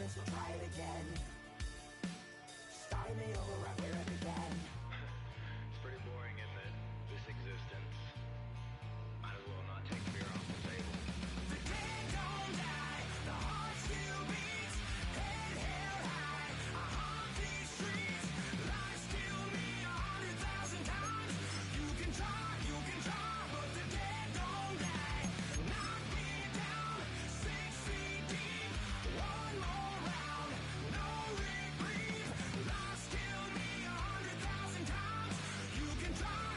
this, we'll try it again. Start me over right where it began. It's pretty boring, isn't it? This existence. Might as well not take fear off the table. The dead don't die, the heart still beats, head held high, I haunt these streets. Lies kill me 100,000 times. You can try, but the dead don't die. Knock me down 6 feet deep. One more round, no reprieve. Lies kill me 100,000 times. You can try,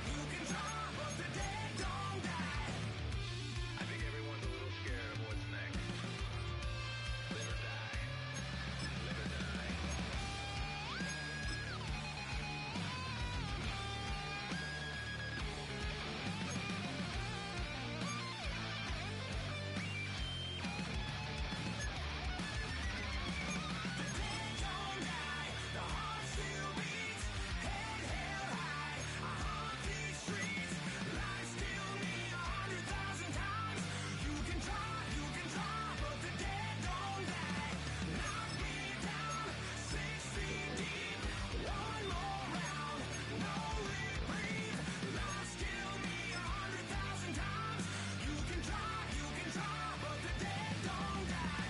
but the dead don't die. I think everyone's a little scared of what's next. Live or die. Live or die. The dead don't die, the heart still beats, head held high, I haunt these streets. Lies kill me 100,000 times. You can try, but the dead don't die. Knock me down 6 feet deep. One more round, no reprieve. Lies kill me 100,000 times. You can try, but the dead don't die.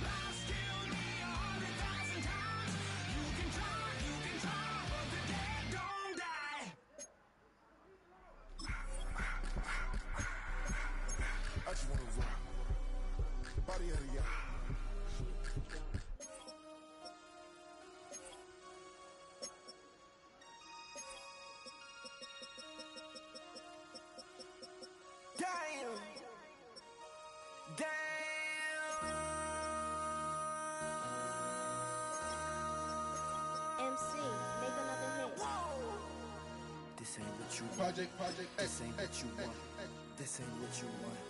Lies kill me 100,000 times. You can try, but the dead don't die. I just wanna rock the body of the yacht. Damn. MC, make another hit. This ain't what you want. Project This ain't what you want. This ain't what you want.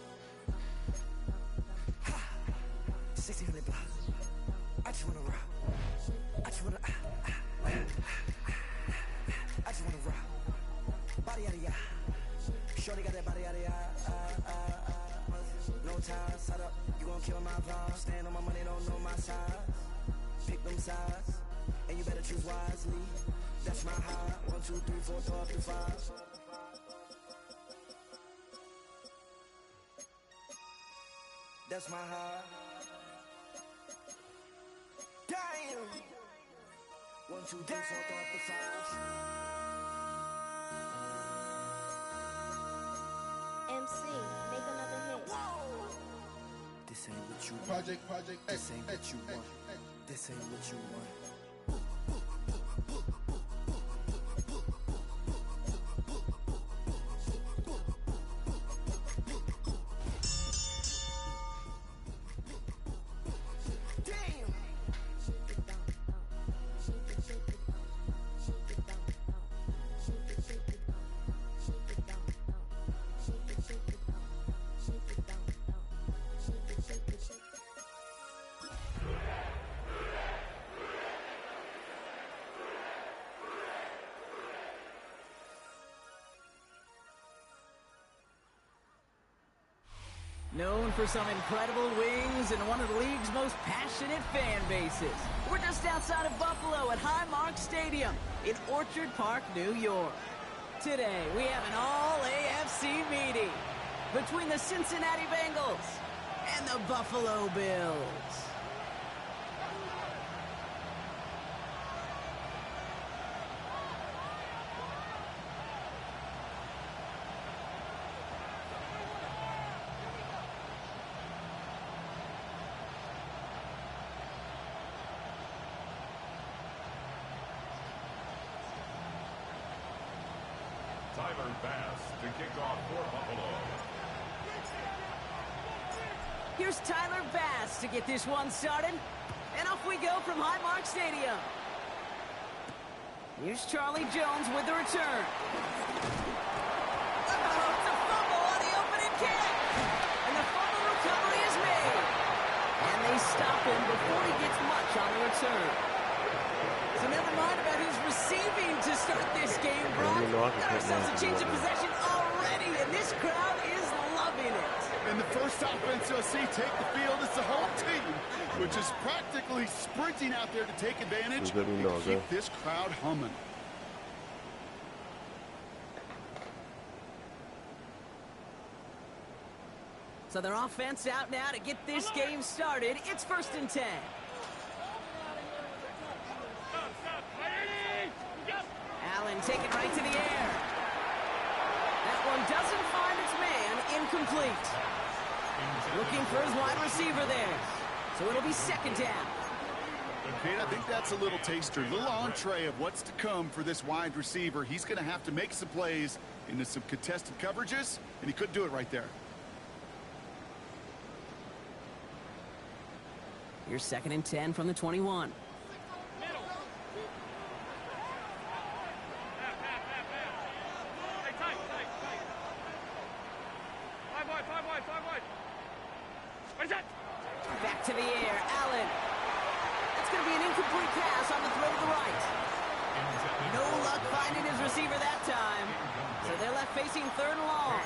1600 blocks. I just wanna rock. I just wanna. I just wanna rock. Body out of ya. Shorty got that body out of ya. No time, set up. You gon' kill my vibe. Stand on my money, don't know my size. Pick them sides, and you better choose wisely. That's my high. 1, 2, 3, 4, throw up to 5. That's my high. Damn. 1, 2, 3, 4, throw up to 5. MC, make another hit. This ain't what you want. Project This ain't what you want. This ain't what you want. Damn. Known for some incredible wings and one of the league's most passionate fan bases. We're just outside of Buffalo at Highmark Stadium in Orchard Park, New York. Today, we have an all-AFC meeting between the Cincinnati Bengals and the Buffalo Bills. Tyler Bass to kick off for Buffalo. Here's Tyler Bass to get this one started. And off we go from Highmark Stadium. Here's Charlie Jones with the return. Uh-oh, it's a fumble on the opening kick. And the fumble recovery is made. And they stop him before he gets much on the return. So never mind about who's receiving to start this game, Brock. Got ourselves a change of possession already, and this crowd is loving it. And the first offense you'll see take the field is the home team, which is practically sprinting out there to take advantage and keep this crowd humming. So their offense out now to get this game started. It's 1st and 10. Allen take it right to the air. That one doesn't find its man. Incomplete. Looking for his wide receiver there. So it'll be 2nd down. Kate, I think that's a little taster, a little entree of what's to come for this wide receiver. He's going to have to make some plays into some contested coverages, and he couldn't do it right there. Here's 2nd and 10 from the 21. Back to the air, Allen. That's going to be an incomplete pass on the throw to the right. No luck finding his receiver that time. So they're left facing 3rd and long.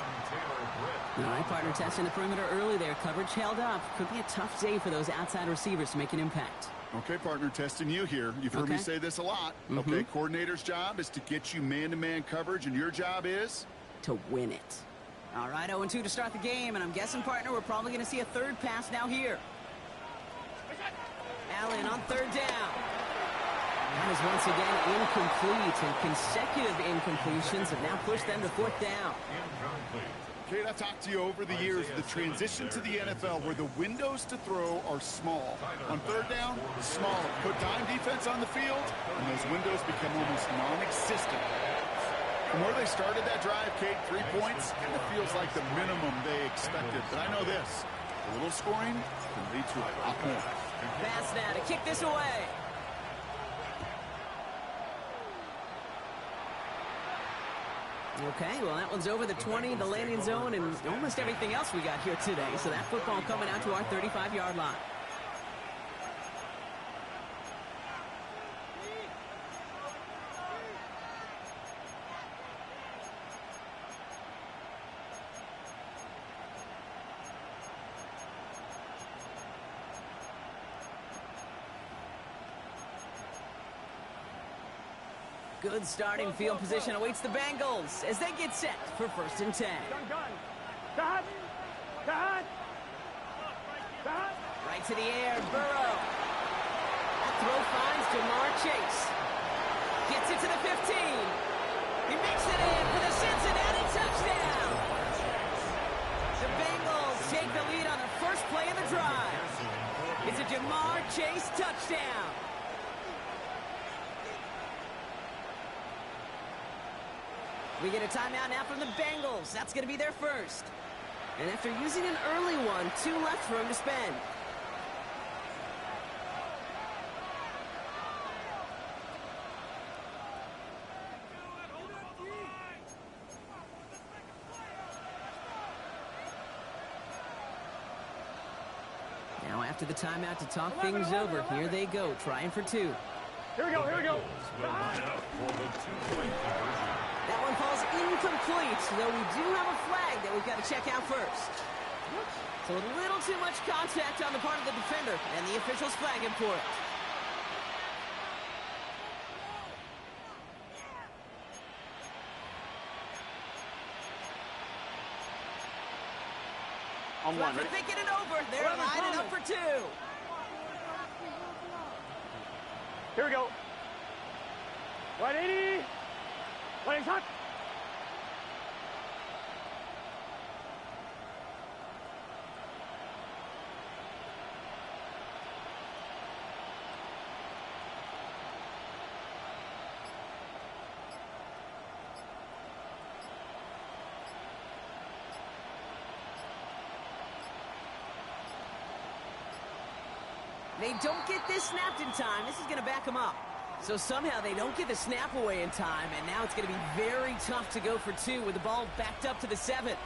All right, partner, testing the perimeter early there. Coverage held up. Could be a tough day for those outside receivers to make an impact. Okay, partner, testing you here. You've heard me say this a lot. Okay, coordinator's job is to get you man-to-man coverage, and your job is? To win it. All right, 0-2 to start the game, and I'm guessing, partner, we're probably going to see a 3rd pass now here. Allen on 3rd down. That is once again incomplete, and consecutive incompletions have now pushed them to 4th down. Kate, I've talked to you over the years of the transition to the NFL where the windows to throw are small. On 3rd down, smaller. Put dime defense on the field, and those windows become almost non-existent. From where they started that drive, Kate, 3 points, kind of feels like the minimum they expected. But I know this, a little scoring can lead to a lot more. Pass now to kick this away. Okay, well, that one's over the 20, the landing zone, and almost everything else we got here today. So that football coming out to our 35-yard line. Good starting field position awaits the Bengals as they get set for 1st and 10. Right to the air, Burrow. That throw finds Jamar Chase. Gets it to the 15. He makes it in for the Cincinnati touchdown. The Bengals take the lead on the first play of the drive. It's a Jamar Chase touchdown. We get a timeout now from the Bengals. That's going to be their first. And after using an early one, 2 left for him to spend. Now after the timeout to talk things over, here they go, trying for 2. Here we go. That one falls incomplete, though we do have a flag that we've got to check out first. So a little too much contact on the part of the defender, and the officials flag him for it. On one, They're thinking it over. They're lining up for 2. Here we go. 180. 180 shot. They don't get this snapped in time. This is going to back them up. So somehow they don't get the snap away in time, and now it's going to be very tough to go for 2 with the ball backed up to the 7.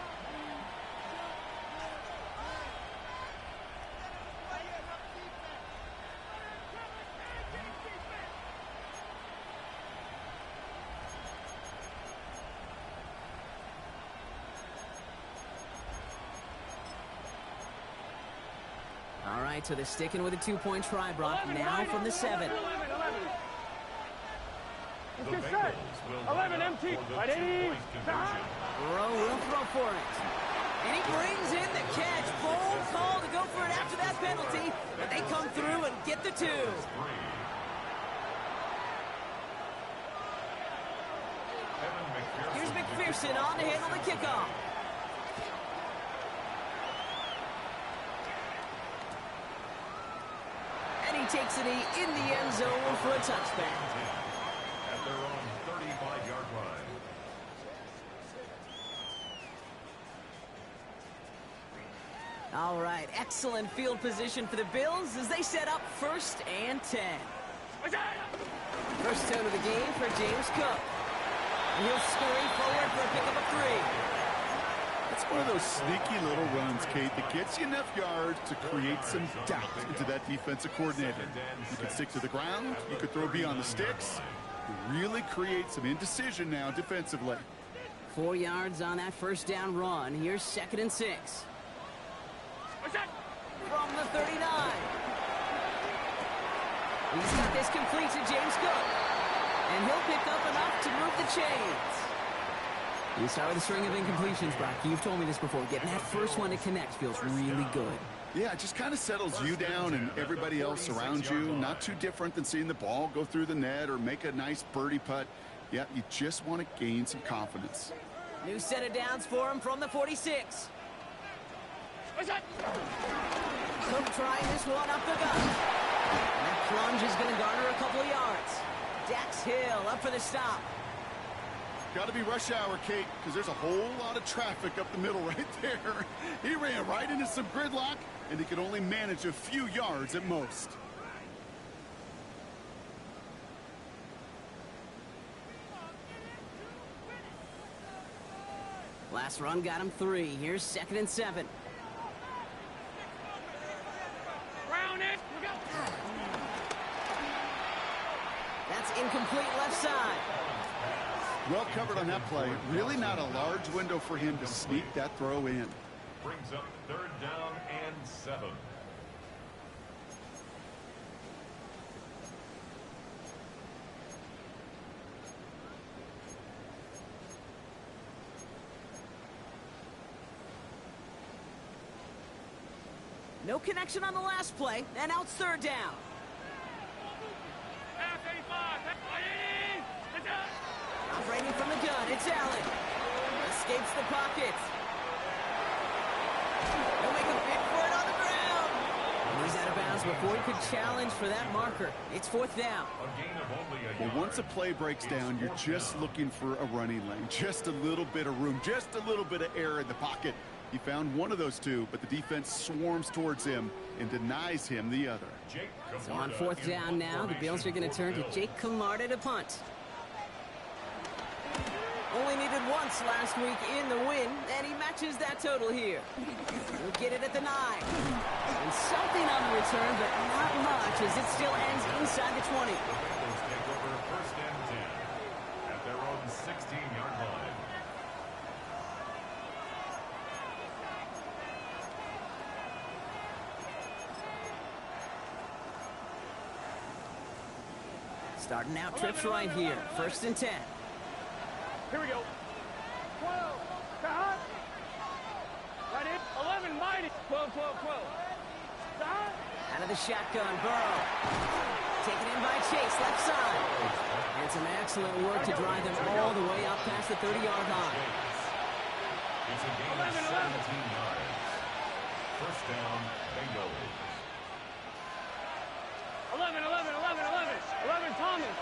So they're sticking with a 2-point try, Brock. Now from the 7. 11. The Get set. Bengals will 11 line up empty. for the Ready? two-point conversion. Burrow will throw for it. And he brings in the catch. Bold call to go for it after that penalty. But they come through and get the 2. Here's McPherson on to handle the kickoff. And he takes it in the end zone for a touchback. At their own 35-yard line. All right, excellent field position for the Bills as they set up 1st and 10. First down of the game for James Cook. And he'll scurry forward for a pickup of 3. It's one of those sneaky little runs, Kate, that gets you enough yards to create some doubt into that defensive coordinator. You could stick to the ground. You could throw beyond the sticks. You really create some indecision now defensively. 4 yards on that first down run. Here's 2nd and 6. From the 39. He's got this complete to James Cook. And he'll pick up enough to move the chains. You start with a string of incompletions, Brock. You've told me this before. Getting that first one to connect feels really good. Yeah, it just kind of settles you down and everybody else around you. Not too different than seeing the ball go through the net or make a nice birdie putt. Yeah, you just want to gain some confidence. New set of downs for him from the 46. Cook trying this one up the gut. And that plunge is going to garner a couple of yards. Dax Hill up for the stop. Got to be rush hour, Kate, because there's a whole lot of traffic up the middle right there. He ran right into some gridlock, and he could only manage a few yards at most. Last run got him 3. Here's 2nd and 7. Round it. We got. That's incomplete left side. Well covered on that play. Really not a large window for him to sneak that throw in. Brings up 3rd down and 7. No connection on the last play, and now it's 3rd down. Operating from the gun, it's Allen. Escapes the pocket. He'll make a big for it on the ground. And he's out of bounds before he could challenge for that marker. It's 4th down. A gain of only a Well, yard. once a play breaks down, you're just looking for a running lane. Just a little bit of room, just a little bit of air in the pocket. He found one of those two, but the defense swarms towards him and denies him the other. Jake So on Camarda 4th in down now, the Bills are going to turn to Jake Camarda to punt. Only needed once last week in the win, and he matches that total here. He'll get it at the 9. And something on the return, but not much, as it still ends inside the 20. The Bengals take over 1st and 10 at their own 16-yard line. Starting out trips right here. 1st and 10. Here we go. 12. Stop. Right in. 11. Mighty. 12. Stop. Out of the shotgun, Burrow. Taken in by Chase, left side. And some excellent work to drive them all the way up past the 30-yard line. It's a gain of 17 yards. 1st down, Bengals. 11. 11 Thomas.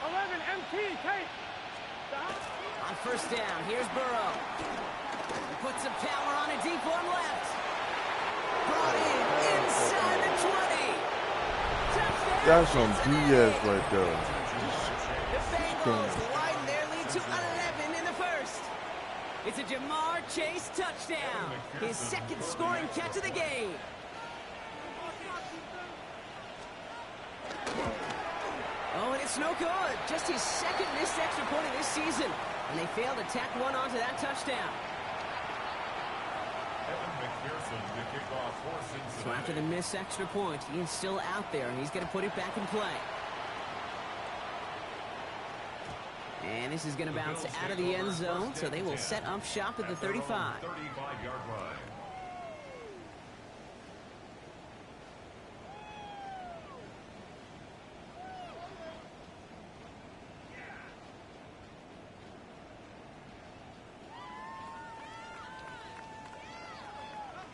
11 MT. Kate. Stop. On 1st down, here's Burrow. He puts some power on a deep one left. Brought in inside the 20. Touchdown. That's some BS Cincinnati. right there. The Bengals widen their lead to 11 in the 1st. It's a Jamar Chase touchdown. His 2nd scoring catch of the game. Oh, and it's no good. Just his 2nd missed extra point of this season. And they failed to tack one onto that touchdown. Evan So after the missed extra point, he is still out there, and he's going to put it back in play. And this is going to bounce out of the end zone, so they will set up shop at the 35. 35-yard line.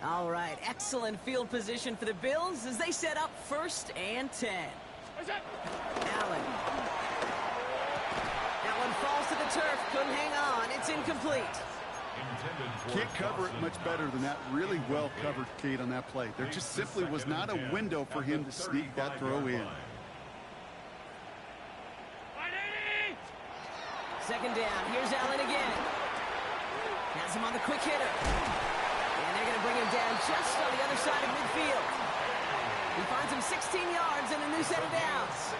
All right, excellent field position for the Bills as they set up 1st and 10. Allen. That one falls to the turf, couldn't hang on, it's incomplete. Can't cover it much better than that. Really well covered, Kate, on that play. There just simply was not a window for him to sneak that throw in. 2nd down, here's Allen again. Has him on the quick hitter. And they're going to bring him down just on the other side of midfield. He finds him 16 yards and a new set of downs.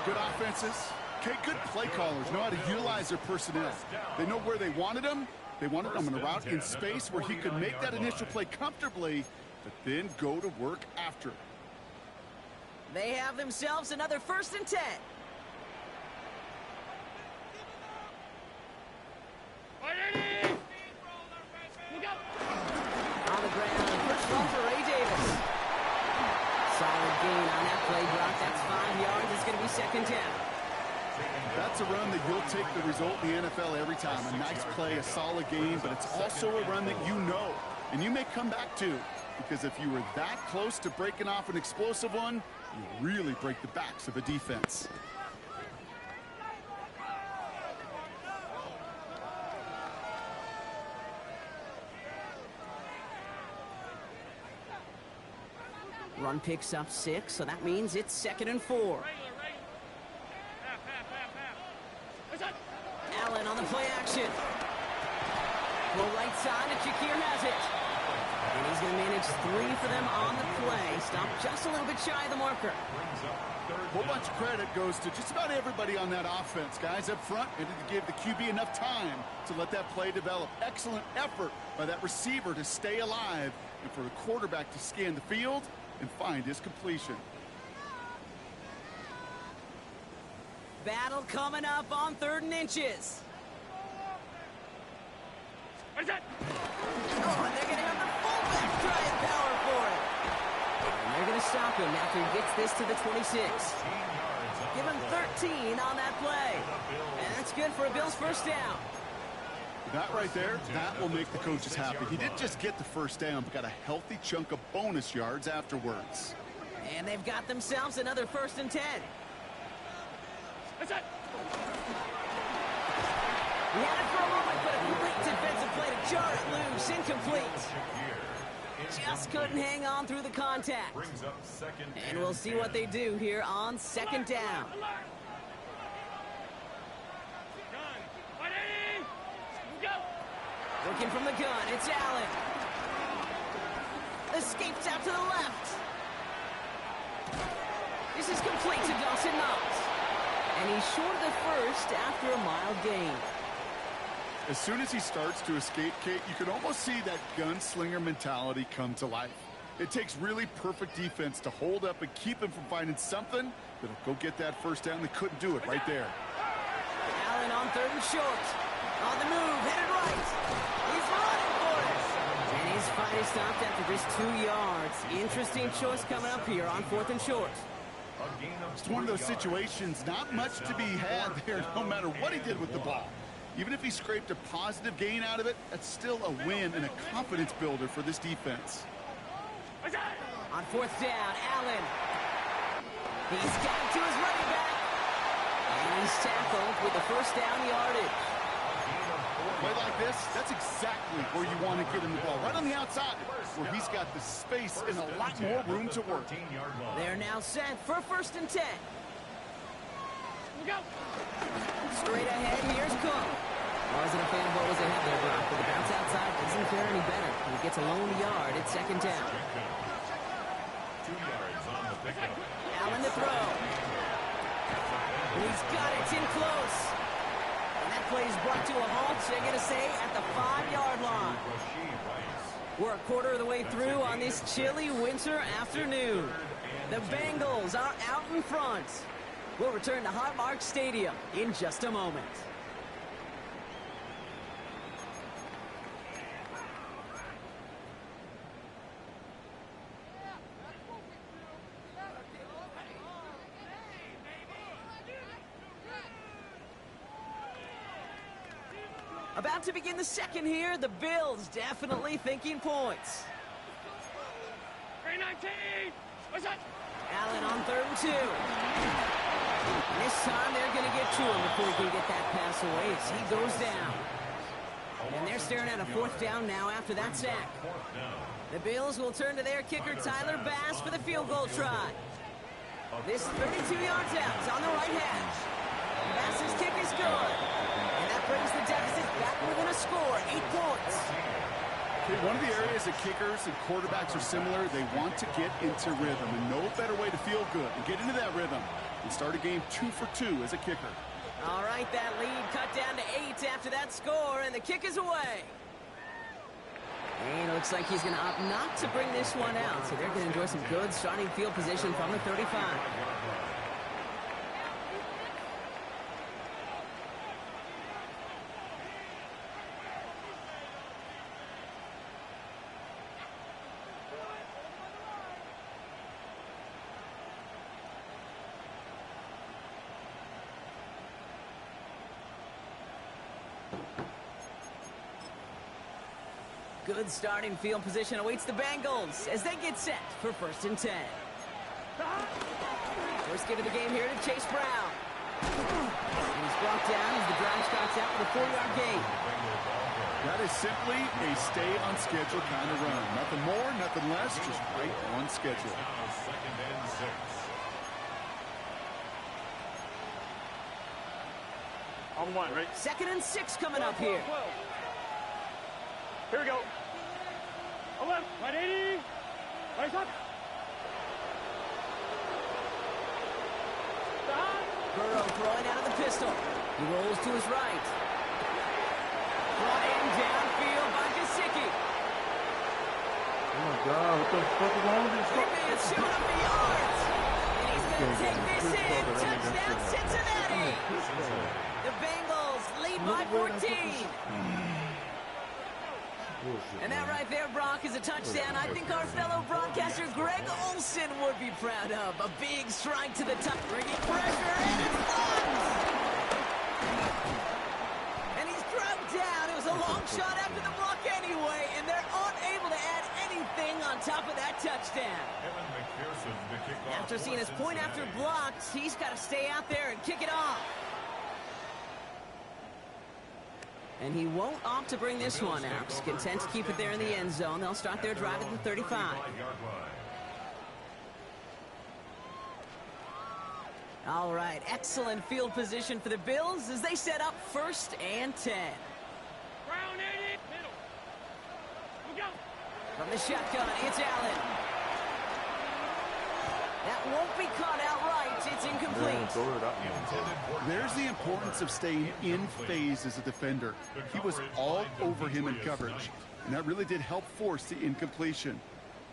Good offenses. Okay, good play callers know how to utilize their personnel. They know where they wanted him. They wanted him in a route in space where he could make that initial play comfortably, but then go to work after. They have themselves another 1st and 10. On the ground, first ball for Ray Davis. Solid gain on that play drop. That's 5 yards. It's going to be 2nd down. That's a run that you'll take the result in the NFL every time. A nice play, a solid game, but it's also a run that you know, and you may come back to, because if you were that close to breaking off an explosive one, you really break the backs of a defense. Run picks up 6, so that means it's 2nd and 4. Allen on the play action. Full right side, and Shakir has it. And he's going to manage 3 for them on the play. Stop just a little bit shy of the marker. A whole bunch of credit goes to just about everybody on that offense. Guys up front needed to give the QB enough time to let that play develop. Excellent effort by that receiver to stay alive, and for the quarterback to scan the field and find his completion. Battle coming up on 3rd and inches. Oh, and they're going to have the fullback trying power for it. And they're going to stop him after he gets this to the 26. Give him 13 on that play. And that's good for a Bills 1st down. That right there, that will make the coaches happy. He didn't just get the 1st down, but got a healthy chunk of bonus yards afterwards. And they've got themselves another 1st and 10. He had it for a moment, but a complete defensive play to jar it loose. Incomplete. Just couldn't hang on through the contact. And we'll see what they do here on 2nd down. Looking from the gun, it's Allen. Escapes out to the left. This is complete to Dawson Knox. And he's short of the 1st after a mild gain. As soon as he starts to escape, Kate, you can almost see that gunslinger mentality come to life. It takes really perfect defense to hold up and keep him from finding something that'll go get that 1st down. They couldn't do it right there. Allen on 3rd and short. On the move, headed right. He's running for it. And he's finally stopped after just 2 yards. Interesting choice coming up here on 4th and short. It's one of those situations, not much to be had there, no matter what he did with the ball. Even if he scraped a positive gain out of it, that's still a win and a confidence builder for this defense. On 4th down, Allen. He's got it to his running back. And he's tackled with the 1st down yardage. Play like this, that's exactly where you want to get him the ball. Right on the outside, where he's got the space and a lot more room to work. They're now set for 1st and 10. Straight ahead, here's Cook. I wasn't a fan of what was ahead there, Brock, but the bounce outside doesn't fare any better. He gets a lone yard at 2nd down. 2 yards on the pickup. Allen to throw. He's got it, it's in close. And that play is brought to a halt, so you're going to say, at the 5-yard line. We're a quarter of the way through on this chilly winter afternoon. The Bengals are out in front. We'll return to Highmark Stadium in just a moment. About to begin the second here. The Bills definitely thinking points. 319! What's that? Allen on 3rd and 2. And this time they're going to get to him before he can get that pass away as he goes down. And they're staring at a 4th down now after that sack. The Bills will turn to their kicker, Tyler Bass, for the field goal try. This 32 yards out. It's on the right hash. Bass's kick is good. And that brings the deficit back within a score, 8 points. Okay, one of the areas that kickers and quarterbacks are similar, they want to get into rhythm. And no better way to feel good and get into that rhythm and start a game 2 for 2 as a kicker. All right, that lead cut down to 8 after that score, and the kick is away. And it looks like he's going to opt not to bring this one out, so they're going to enjoy some good starting field position from the 35. Good starting field position awaits the Bengals as they get set for 1st and 10. First give of the game here to Chase Brown. And he's brought down as the drive starts out with a 4-yard gain. That is simply a stay on schedule kind of run. Nothing more, nothing less, just right on schedule. Second and 6. On 1, right? 2nd and 6 coming up here. 12. Here we go. 11, right 80. Right up. Burrow throwing out of the pistol. He rolls to his right. Brought in downfield by Gesicki. Oh my God, what the fuck is wrong with this? Big man shooting up the yards. And he's going to take this in. Touchdown Cincinnati. The Bengals lead by 14. And that right there, Brock, is a touchdown I think our fellow broadcaster Greg Olson would be proud of. A big strike to the top, bringing pressure, and it's blocked! And he's drugged down. It was a long shot after the block anyway, and they're unable to add anything on top of that touchdown. After seeing his point after blocked, he's got to stay out there and kick it off. And he won't opt to bring this one out. He's content to keep it there in the end zone. They'll start their drive at the 35. All right, excellent field position for the Bills as they set up 1st and 10. Brown 80. Middle. Look out. From the shotgun, it's Allen. That won't be caught outright. It's incomplete. There's the importance of staying in phase as a defender. He was all over him in coverage, and that really did help force the incompletion.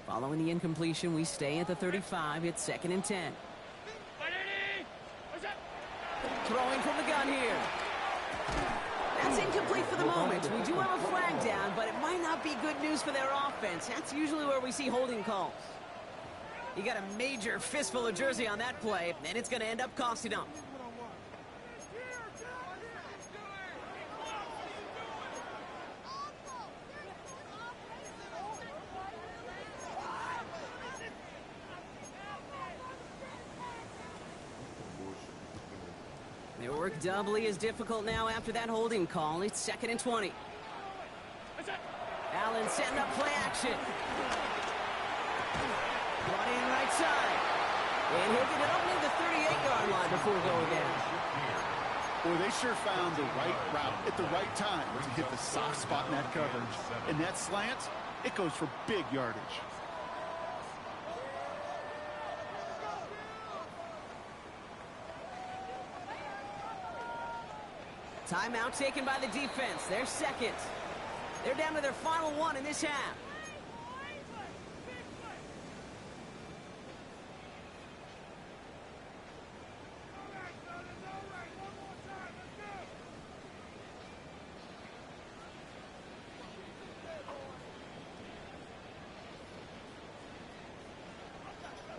Following the incompletion, we stay at the 35. It's 2nd and 10. Throwing from the gun here. That's incomplete for the moment. We do have a flag down, but it might not be good news for their offense. That's usually where we see holding calls. He got a major fistful of jersey on that play, and it's going to end up costing him. Their work doubly is difficult now after that holding call. It's 2nd and 20. Allen setting up play action. Brought in right side. And he'll get it up near the 38-yard line before going down. Boy, they sure found the right route at the right time to hit the soft spot in that coverage. And that slant, it goes for big yardage. Timeout taken by the defense. They're second. They're down to their final one in this half.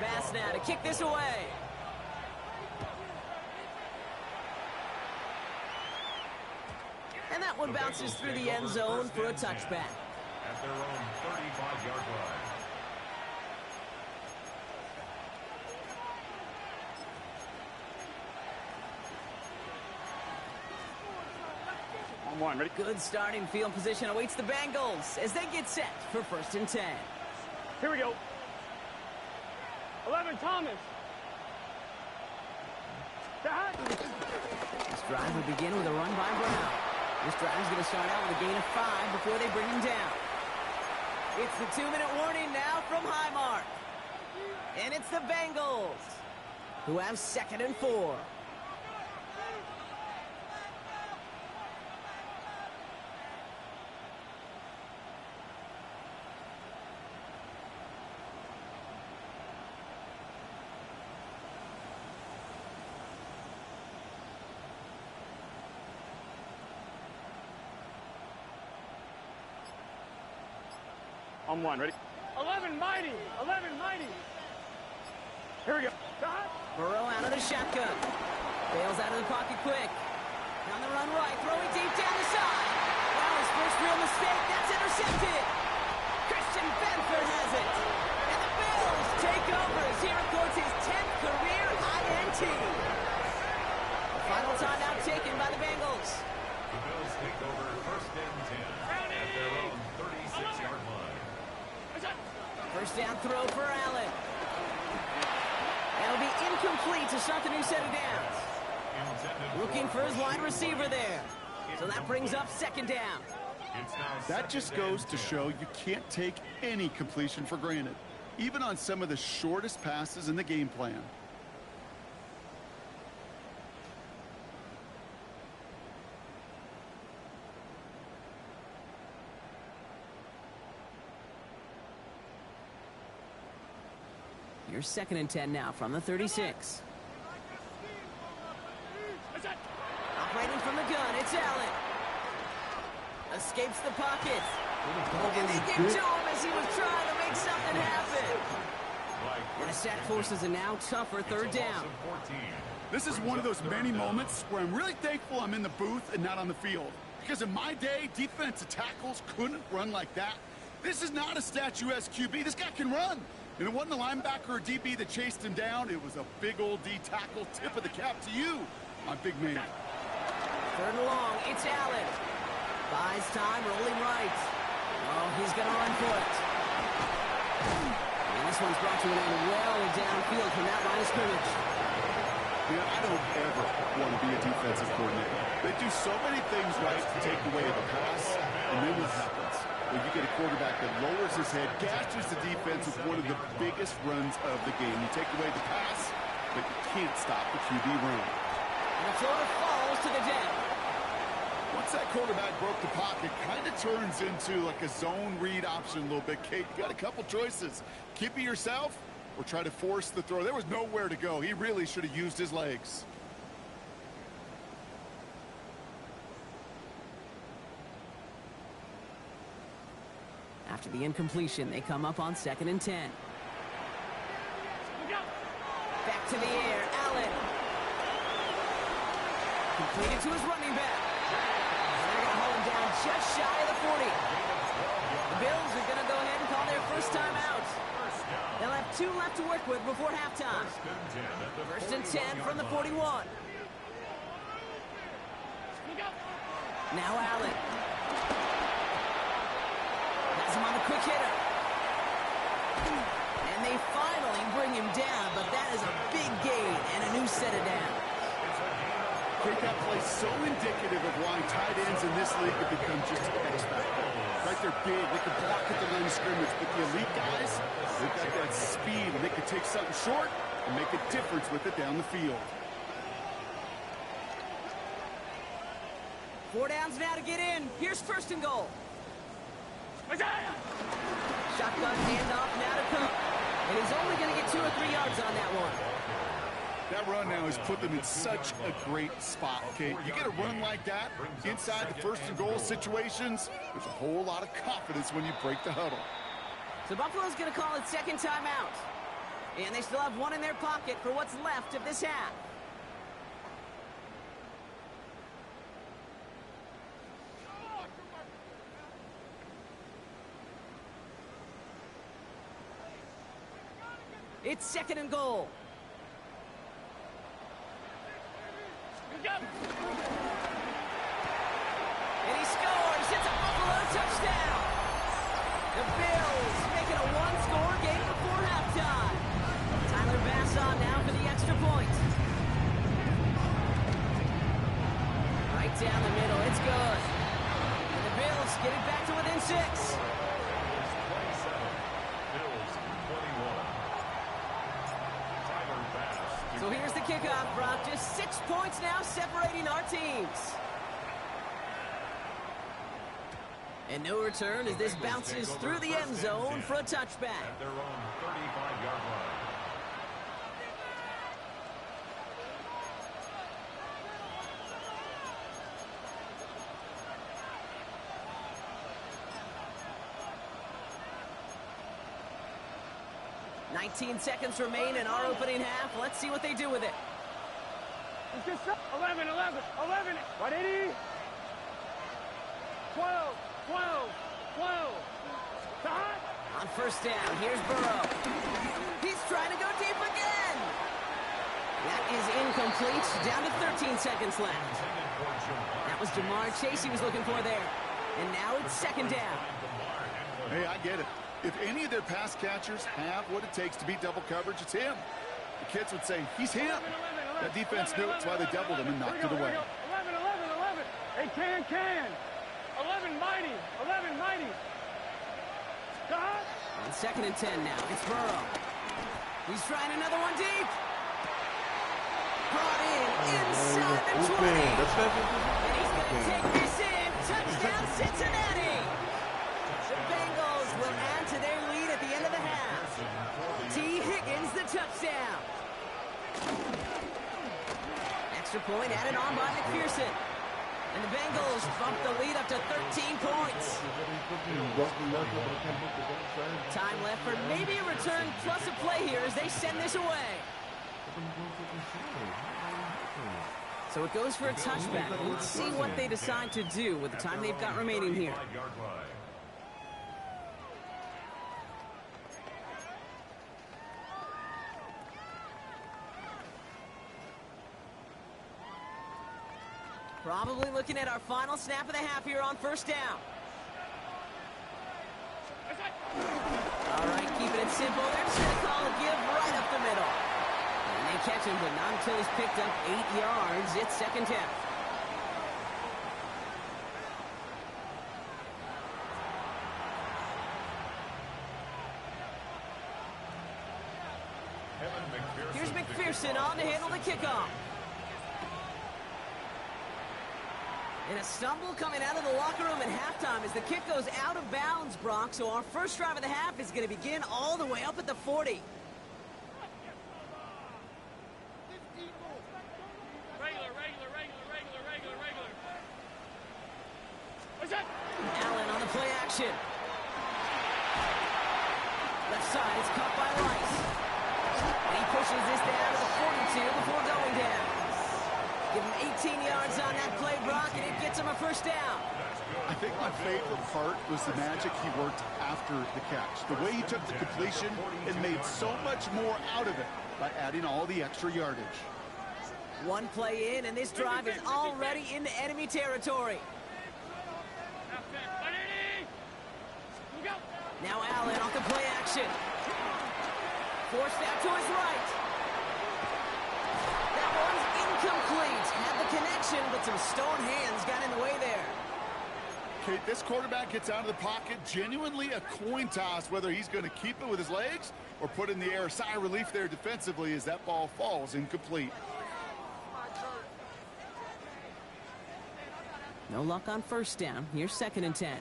Bass now to kick this away. And that one bounces through the end zone for a touchback. At their own 35-yard line. On one, ready? Good starting field position awaits the Bengals as they get set for 1st and 10. Here we go. 11, Thomas. This drive will begin with a run by Brown. This drive is going to start out with a gain of 5 before they bring him down. It's the 2-minute warning now from Highmark. And it's the Bengals who have 2nd and 4. On one, ready? 11, Mighty. 11, Mighty. Here we go. Burrow out of the shotgun. Bails out of the pocket quick. On the run right, throwing deep down the side. Now his first real mistake, that's intercepted. Christian Benford has it. And the Bills take over as he records his 10th career INT. The final timeout taken by the Bengals. The Bills take over 1st and 10 at their own 36-yard line. First down throw for Allen. That'll be incomplete to start the new set of downs. Looking for his wide receiver there. So that brings up 2nd down. That just goes to show you can't take any completion for granted, even on some of the shortest passes in the game plan. Here's 2nd and 10 now from the 36. Operating from the gun, it's Allen. Escapes the pocket. And they get to him as he was trying to make something happen. And a sack forces a now tougher 3rd down. This is one of those many moments where I'm really thankful I'm in the booth and not on the field. Because in my day, defensive tackles couldn't run like that. This is not a statuesque QB. This guy can run. And it wasn't a linebacker or DB that chased him down. It was a big old D tackle. Tip of the cap to you, my big man. 3rd and long, it's Allen. Buys time, rolling right. Oh, he's going to run for it. And this one's brought to an end well downfield from that line of scrimmage. You know, I don't ever want to be a defensive coordinator. They do so many things right to take away the pass, and then what happens? When you get a quarterback that lowers his head, gashes the defense with one of the biggest runs of the game. You take away the pass, but you can't stop the QB run. And the floater falls to the deck. Once that quarterback broke the pocket, kind of turns into like a zone read option a little bit. Kate, you got a couple choices. Keep it yourself or try to force the throw. There was nowhere to go. He really should have used his legs. After the incompletion, they come up on 2nd and 10. Back to the air, Allen. Completed to his running back. They're going to hold him down just shy of the 40. The Bills are going to go ahead and call their first time out. They'll have 2 left to work with before halftime. 1st and 10 from the 41. Now Allen. Has him on the quick hitter. And they finally bring him down, but that is a big gain and a new set of downs. I think that play so indicative of why tight ends in this league have become just X-factor. Right, they're big, they can block at the line of scrimmage, but the elite guys, they've got that speed, and they can take something short and make a difference with it down the field. 4 downs now to get in. Here's 1st and goal. Shotgun handoff now to Cook. And he's only going to get 2 or 3 yards on that one. That run now has put them in such a great spot, Kate. You get a run like that inside the 1st and goal situations, there's a whole lot of confidence when you break the huddle. So Buffalo's going to call it second timeout. And they still have one in their pocket for what's left of this half. It's second and goal. And he scores. It's a Buffalo touchdown. The Bills make it a one-score game before halftime. Tyler Bass on now for the extra point. Right down the middle. It's good. And the Bills get it back to within 6. So here's the kickoff, Brock. Just 6 points now separating our teams. And no return as this bounces through the end zone for a touchback. At their own 35-yard line. $19 seconds remain in our opening half. Let's see what they do with it. 11, 11, 11. 180. 12, 12, 12. Time. On first down, here's Burrow. He's trying to go deep again. That is incomplete. Down to 13 seconds left. That was Jamar Chase he was looking for there. And now it's second down. Hey, I get it. If any of their pass catchers have what it takes to beat double coverage, it's him. The kids would say, he's him. That defense knew it, that's why they doubled him and knocked it away. 11, 11, 11. Hey, can. 11 mighty. 11 mighty. Stop. On second and 10 now. It's Burrow. He's trying another one deep. Brought in inside the 20. And he's going to take this in. Touchdown, Cincinnati. The Bengals will add to their lead at the end of the half. T. Higgins, the touchdown. Extra point added on by McPherson. And the Bengals bump the lead up to 13 points. Time left for maybe a return plus a play here as they send this away. So it goes for a touchback. Let's see what they decide to do with the time they've got remaining here. Probably looking at our final snap of the half here on first down. All right, keeping it simple. They're just going to call a give right up the middle. And they catch him, but not until he's picked up 8 yards. It's second down. Here's McPherson on to handle the kickoff. And a stumble coming out of the locker room at halftime as the kick goes out of bounds, Brock. So our first drive of the half is going to begin all the way up at the 40. Allen on the play action. Left side, it's caught by Rice. And he pushes this down to the 42 before going down. Give him 18 yards on that play, Brock, and it gets him a first down. I think my favorite part was the magic he worked after the catch. The way he took the completion and made so much more out of it by adding all the extra yardage. One play in, and this drive is already into enemy territory. Now Allen off the play action. Forced out to his right. That one's incomplete. Had the connection, but some stone hands got in the way there. Okay, this quarterback gets out of the pocket. Genuinely a coin toss whether he's going to keep it with his legs or put in the air. Sigh of relief there defensively as that ball falls incomplete. No luck on first down. Here's second and 10.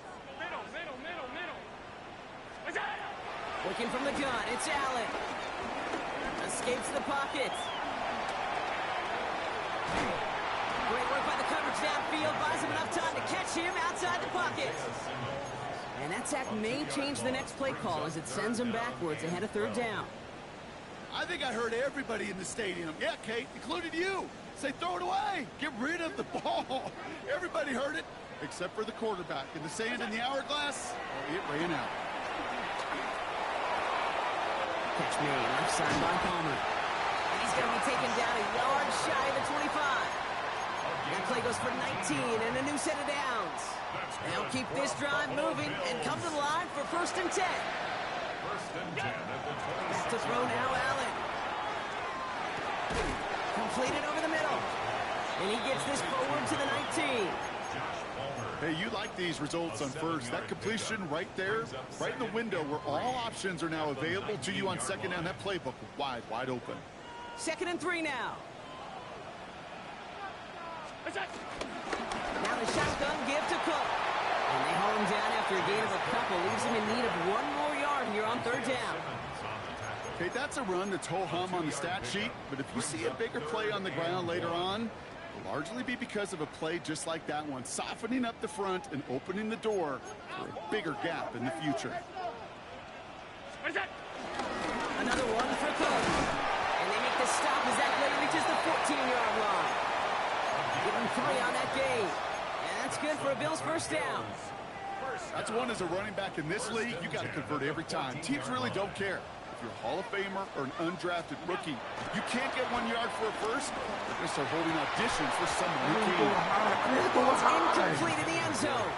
Looking from the gun, it's Allen. Escapes the pocket. Great work by the coverage downfield. Buys him enough time to catch him outside the pocket. And that sack may change the next play call as it sends them backwards ahead of third down. I think I heard everybody in the stadium. Yeah, Kate, including you. Say, throw it away. Get rid of the ball. Everybody heard it, except for the quarterback. In the sand in the hourglass, it ran out. Catch made, left side by Palmer. And he's going to be taken down a yard shy of the 25. That play goes for 19 and a new set of downs. They'll keep this drive moving and come to the line for 1st and 10. First and 10 at the 20. Back to throw now, Allen. Completed over the middle. And he gets this forward to the 19. Hey, you like these results on first. That completion right there, right in the window where all options are now available to you on second down. That playbook wide open. 2nd and 3 now. Now the shotgun give to Cook. And they haul him down after a gain of a couple. Leaves him in need of 1 more yard here on 3rd down. Okay, that's a run that's ho-hum on the stat sheet, but if you see a bigger play on the ground later on, it'll largely be because of a play just like that one, softening up the front and opening the door for a bigger gap in the future. Another one for Cook. And they make the stop as that play reaches the 14-yard line. Give him 3 on that gain. And that's good for a Bills 1st down. That's one as a running back in this league, you got to convert every time. Teams really don't care. If you're a Hall of Famer or an undrafted rookie, you can't get 1 yard for a first, they're going to start holding auditions for someone who can. It's incomplete in the end zone.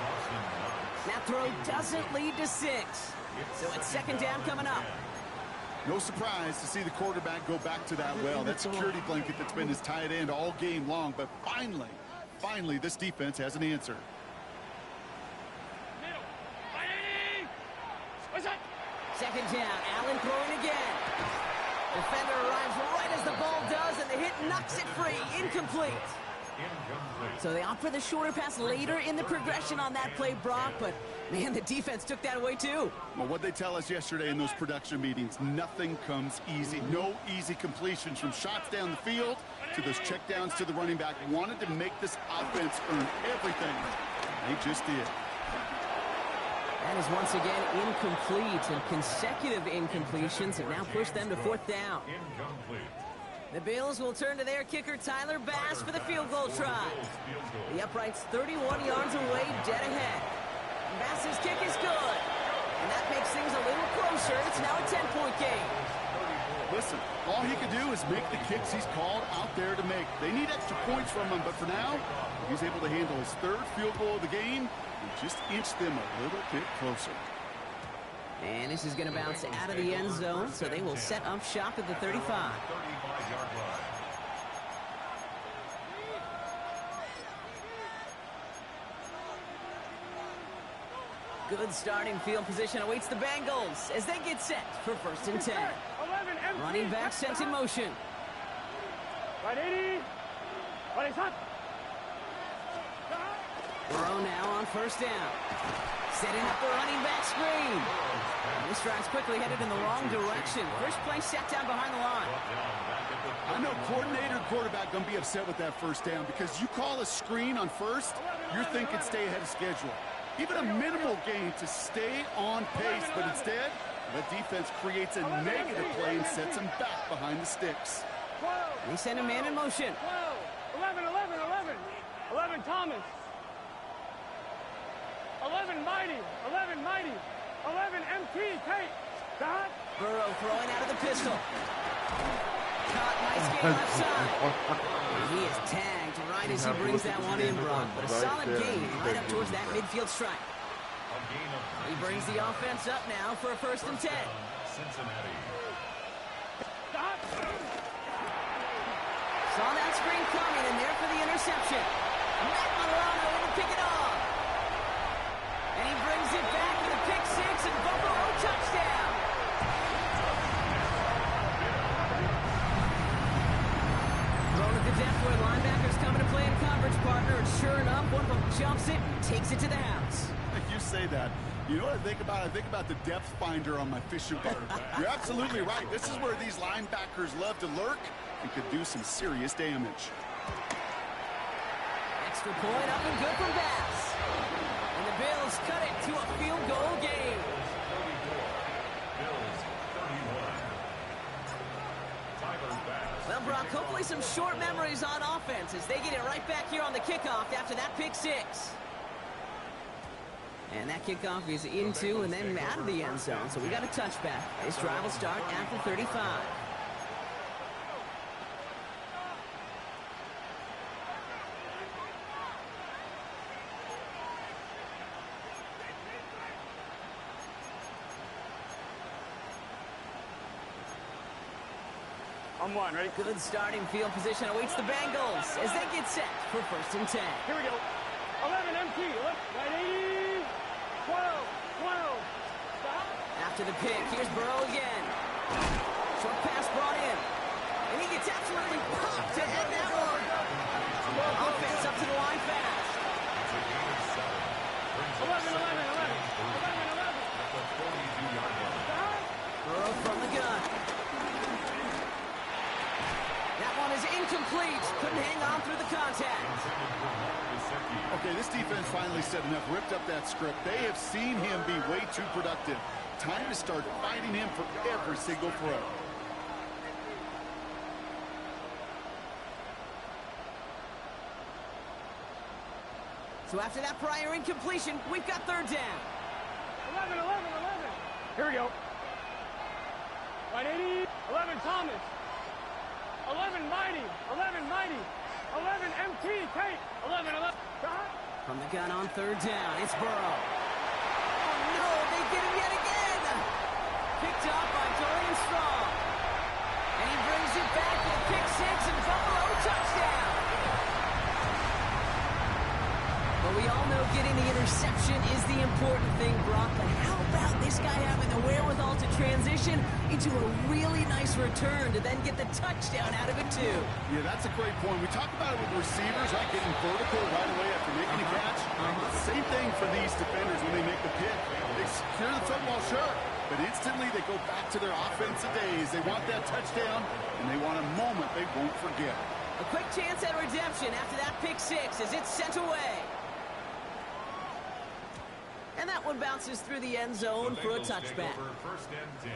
That throw doesn't lead to 6. So it's 2nd down coming up. No surprise to see the quarterback go back to that well. That security blanket that's been his tight end all game long. But finally, this defense has an answer. Second down, Allen throwing again. Defender arrives right as the ball does, and the hit knocks it free. Incomplete. So they opt for the shorter pass later in the progression on that play, Brock, but man, the defense took that away too. Well, what they tell us yesterday in those production meetings, nothing comes easy. No easy completions from shots down the field to those checkdowns to the running back. Wanted to make this offense earn everything. They just did. That is once again incomplete, and consecutive incompletions have now pushed them to 4th down. The Bills will turn to their kicker, Tyler Bass, for the field goal try. The upright's 31 yards away, dead ahead. Bass's kick is good, and that makes things a little closer. It's now a 10-point game. Listen, all he could do is make the kicks he's called out there to make. They need extra points from him, but for now, he's able to handle his 3rd field goal of the game and just inch them a little bit closer. And this is going to bounce out of the end zone, so they will set up shop at the 35. 35-yard line. Good starting field position awaits the Bengals as they get set for 1st and 10. Running back sent in motion. Right 80. Right hot. Burrow now on 1st down. Setting up the running back screen. And this drive's quickly headed in the wrong direction. First play set down behind the line. I know coordinator and quarterback going to be upset with that 1st down because you call a screen on first, you're thinking stay ahead of schedule. Even a minimal gain to stay on pace, but instead, the defense creates a negative play and sets him back behind the sticks. They send a man in motion. 11, 11 Thomas. 11 Mighty. 11 MT, Kate. Dot. Burrow throwing out of the pistol. Caught, nice game left side. He is tagged right as he brings that one in, Brock. But a solid gain right up towards that midfield strike. He brings the offense up now for a 1st and 10. Cincinnati. Saw that screen coming, and there for the interception. Matt Milano will pick it off. And he brings it back with a pick 6 and Buffalo touchdown. Thrown at the depth where linebackers coming to play in coverage, partner, and sure enough, one of them jumps it and takes it to the house. You say that. You know what I think about? I think about the depth finder on my fishing boat. You're absolutely right. This is where these linebackers love to lurk and could do some serious damage. Extra point up and good from Bass. And the Bills cut it to a field goal Well, Brock, hopefully some short memories on offense as they get it right back here on the kickoff after that pick six. And that kickoff is into and then out of the end zone. So we got a touchback. This drive will start after 35. On one, ready? Good starting field position awaits the Bengals as they get set for 1st and 10. Here we go. 11 MT. Look, right 80. 12. 12. Stop. After the pick, here's Burrow again. Short pass brought in. And he gets absolutely popped to end that one. Offense up to the line fast. 11, 11, 11. 11, 11. Stop. Burrow from the gun. That one is incomplete. Couldn't hang on through the contact. Okay, this defense finally said enough, ripped up that script. They have seen him be way too productive. Time to start fighting him for every single throw. So after that prior incompletion, we've got 3rd down. 11, 11, 11. Here we go. Right 80. 11 Thomas. 11 Mighty. 11 Mighty. 11 MT. Kate. 11, 11. Stop. From the gun on 3rd down, it's Burrow. Oh no, they get him yet again. Picked up by Dorian Strong. And he brings it back to the pick six and Buffalo touchdown. But we all know getting the interception is the important thing, Brock. But how about this guy having the wherewithal to transition into a really nice return to then get the touchdown out of it too? Yeah, that's a great point. We talk about it with receivers, right? Getting vertical right away after making a catch. Same thing for these defenders when they make the pick. They secure the football, sure, but instantly they go back to their offensive days. They want that touchdown, and they want a moment they won't forget. A quick chance at redemption after that pick six as it's sent away. And that one bounces through the end zone for a touchback. 1st and 10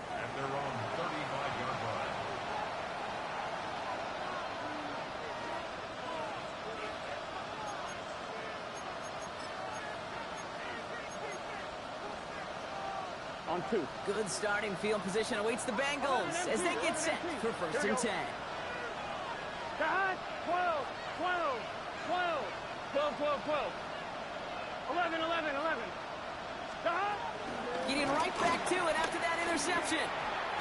at their own 35-yard line. On 2. Good starting field position awaits the Bengals as they get set for 1st and 10. God, 12, 12, 12, 12, 12, 12. 11, 11, 11. Stop. Getting right back to it after that interception.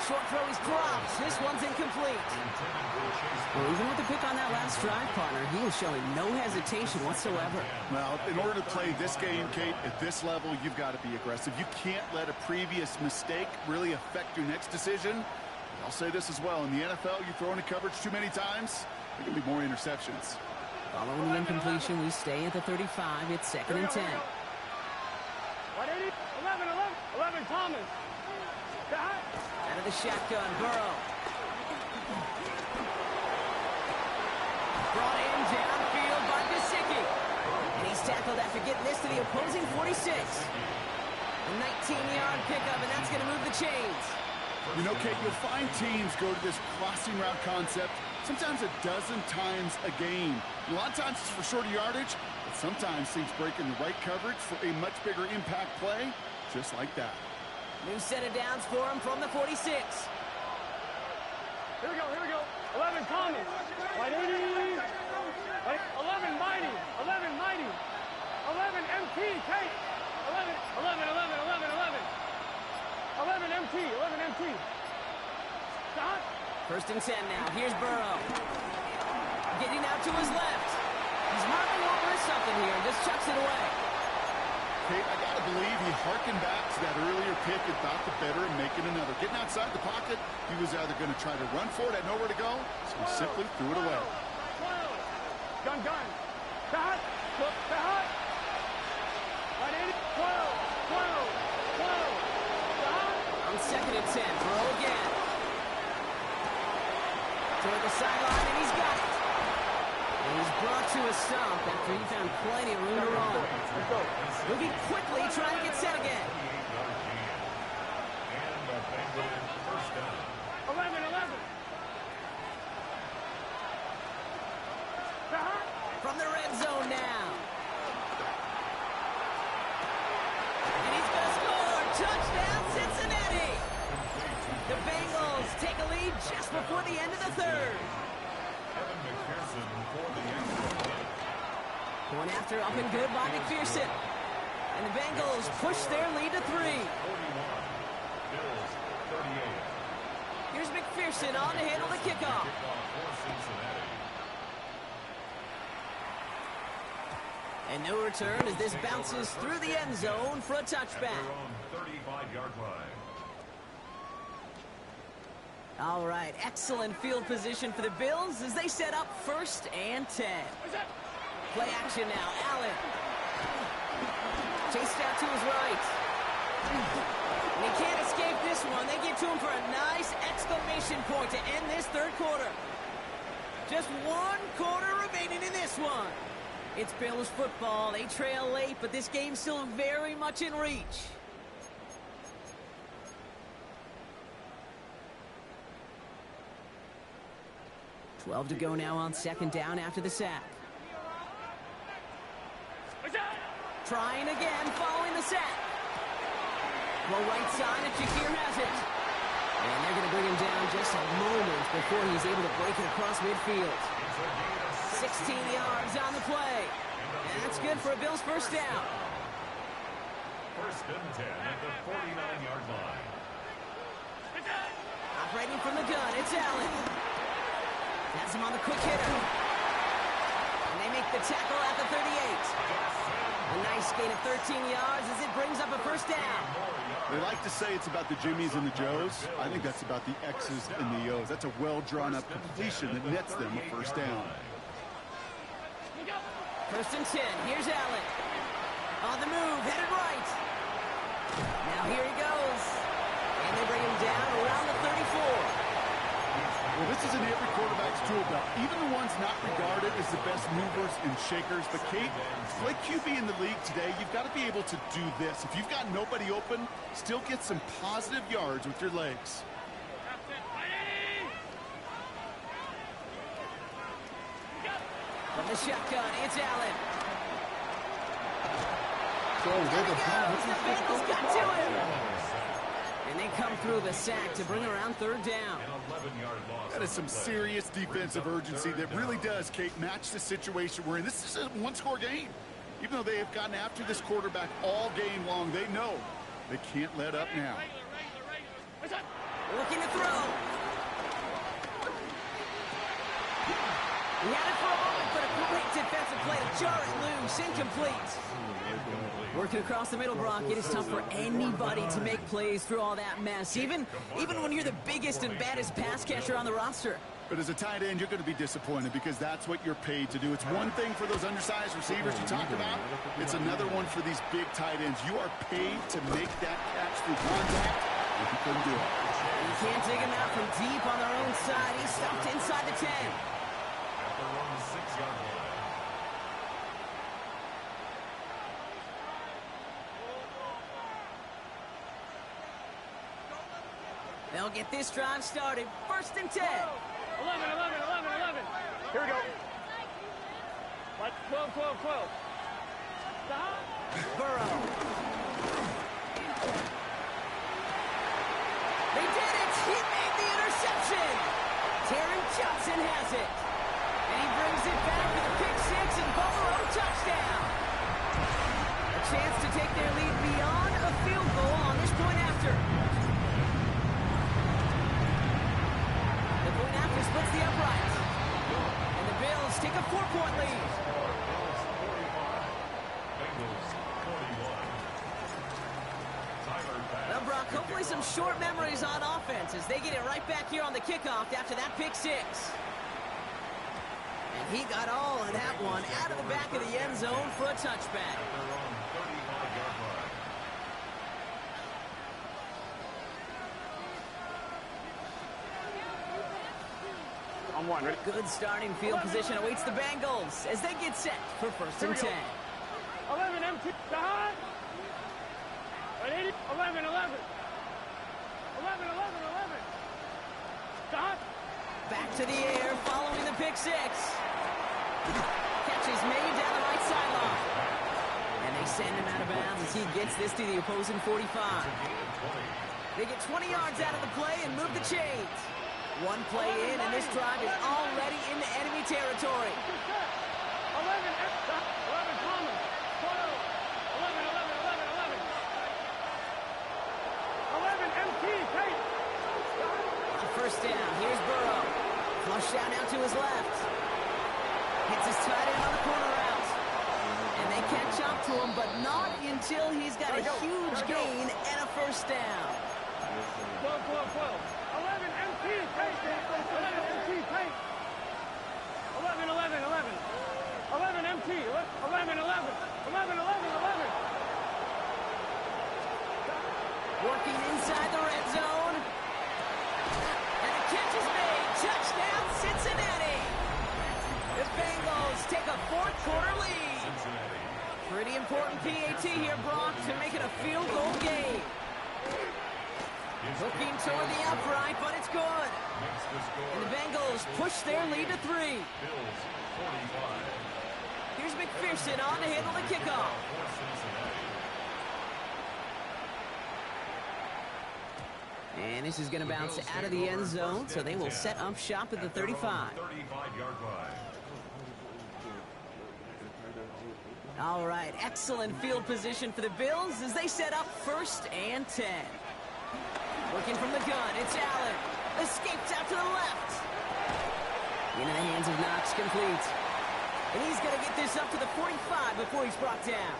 Short throw is dropped. This one's incomplete. Well, even with the pick on that last drive, partner, he was showing no hesitation whatsoever. Well, in order to play this game, Kate, at this level, you've got to be aggressive. You can't let a previous mistake really affect your next decision. I'll say this as well. In the NFL, you throw into coverage too many times, there can be more interceptions. Following the incompletion, we stay at the 35. It's 2nd and 10. 180, 11, 11, 11 Thomas. Stop. Out of the shotgun, Burrow. Brought in downfield by Gesicki. And he's tackled after getting this to the opposing 46. A 19-yard pickup, and that's going to move the chains. You know, Kate, you'll find teams go to this crossing route concept sometimes a dozen times a game. A lot of times it's for shorter yardage, but sometimes teams break in the right coverage for a much bigger impact play, just like that. New set of downs for him from the 46. Here we go, here we go. 11 Thomas. Right 80. 11 Mighty. 11 Mighty. 11 MT. Kate. 11, 11, 11, 11, 11. 11 MT. 11 MT. Stop. 1st and 10 now. Here's Burrow. Getting out to his left. He's marking over something here and just chucks it away. Kate, I got to believe he harkened back to that earlier pick and thought the better and making another. Getting outside the pocket, he was either going to try to run for it, had nowhere to go, so he simply threw it away. 12. Gun, gun. Stop. Look, stop. 180. 12, 12, 12. Stop. On 2nd and 10. Burrow again. Toward the sideline, and he's got it. And he's brought to a stop after he found plenty of room to run. Moving quickly, trying to get set again. And the Bengals 1st down. 11, 11. lead just before the end of the third. Evan McPherson for the extra point. Going after up and good by McPherson. And the Bengals push their lead to 3. 41. Bills 38. Here's McPherson on to handle the kickoff. Kickoff for Cincinnati. And no return as this bounces through the end zone for a At their touchback. own 35-yard line. All right, excellent field position for the Bills as they set up 1st and 10. Play action now, Allen. Chased out to his right. And he can't escape this one. They get to him for a nice exclamation point to end this third quarter. Just 1 quarter remaining in this one. It's Bills football. They trail late, but this game's still very much in reach. $12 to go now on 2nd down after the sack. Trying again following the sack. Well, right side, and Shakir has it. And they're going to bring him down just a moment before he's able to break it across midfield. 16 yards on the play. And that's good for a Bills first down. 1st and 10 at the 49-yard line. Operating from the gun, it's Allen. Has him on the quick hitter. And they make the tackle at the 38. A nice gain of 13 yards as it brings up a first down. They like to say it's about the Jimmies and the Joes. I think that's about the X's and the O's. That's a well-drawn-up completion that nets them a first down. 1st and 10. Here's Allen. On the move, headed right. Now here he goes. And they bring him down around the 34. Well, this is in every quarterback's tool belt. Even the ones not regarded as the best movers and shakers. But, Kate, to play QB in the league today, you've got to be able to do this. If you've got nobody open, still get some positive yards with your legs. From the shotgun, it's Allen. The Bengals got to him. And they come through the sack to bring around 3rd down. An 11-yard loss. That is some serious defensive urgency that really does, Kate, match the situation we're in. This is a one-score game. Even though they have gotten after this quarterback all game long, they know they can't let up now. Looking to throw. He had it for a moment, but a great defensive play to jar it loose. Incomplete. Working across the middle, Brock, it is tough for anybody to make plays through all that mess, even when you're the biggest and baddest pass catcher on the roster. But as a tight end, you're going to be disappointed because that's what you're paid to do. It's one thing for those undersized receivers you talk about. It's another one for these big tight ends. You are paid to make that catch through contact, and you couldn't do it. You can't dig him out from deep on their own side. He's stopped inside the 10. At their own 6-yard line. They'll get this drive started. 1st and 10. 11. Here we go. 12. Stop. Burrow. They did it! He made the interception! Taron Johnson has it. And he brings it back with a pick 6 and Buffalo touchdown. A chance to take their lead beyond a field goal on this point after. The point after splits the upright. And the Bills take a 4-point lead. Bills 45. Bengals 41. Tyler Bass. Well, Brock, hopefully some short memories on offense as they get it right back here on the kickoff after that pick 6. And he got all of that one out of the back of the end zone for a touchback. At their own 35-yard line. On 1, ready? Good starting field position awaits the Bengals as they get set for 1st and 10. 11 empty. Stop. 11. Stop. Back to the air following the pick 6. Catch is made down the right sideline. And they send him out of bounds as he gets this to the opposing 45. They get 20 yards out of the play and move the chains. One play in, and this drive is already into enemy territory. 11 common. 12. 11, 11, 11, 11. 11 MT, Tate. On first down, here's Burrow. Flush down out to his left. Hits his tight end on the corner route. And they catch up to him, but not until he's got a huge gain and a first down. 12, 12, 12. 11 MT, Tate. 11 MT, Tate. 11, 11, 11. 11 MT, 11, 11. 11, 11, 11. Working inside the red zone. And the catch is made. Touchdown, Cincinnati. The Bengals take a fourth quarter lead. Pretty important PAT here, Brock, to make it a field goal game. Looking toward the upright, but it's good. And the Bengals push their lead to 3. Here's McPherson on to handle the kickoff. And this is going to bounce out of the end zone, so they will set up shop at the 35. 35-yard line. All right, excellent field position for the Bills as they set up 1st and 10. Working from the gun, it's Allen. Escapes out to the left. Into the hands of Knox, complete. And he's going to get this up to the 45 before he's brought down.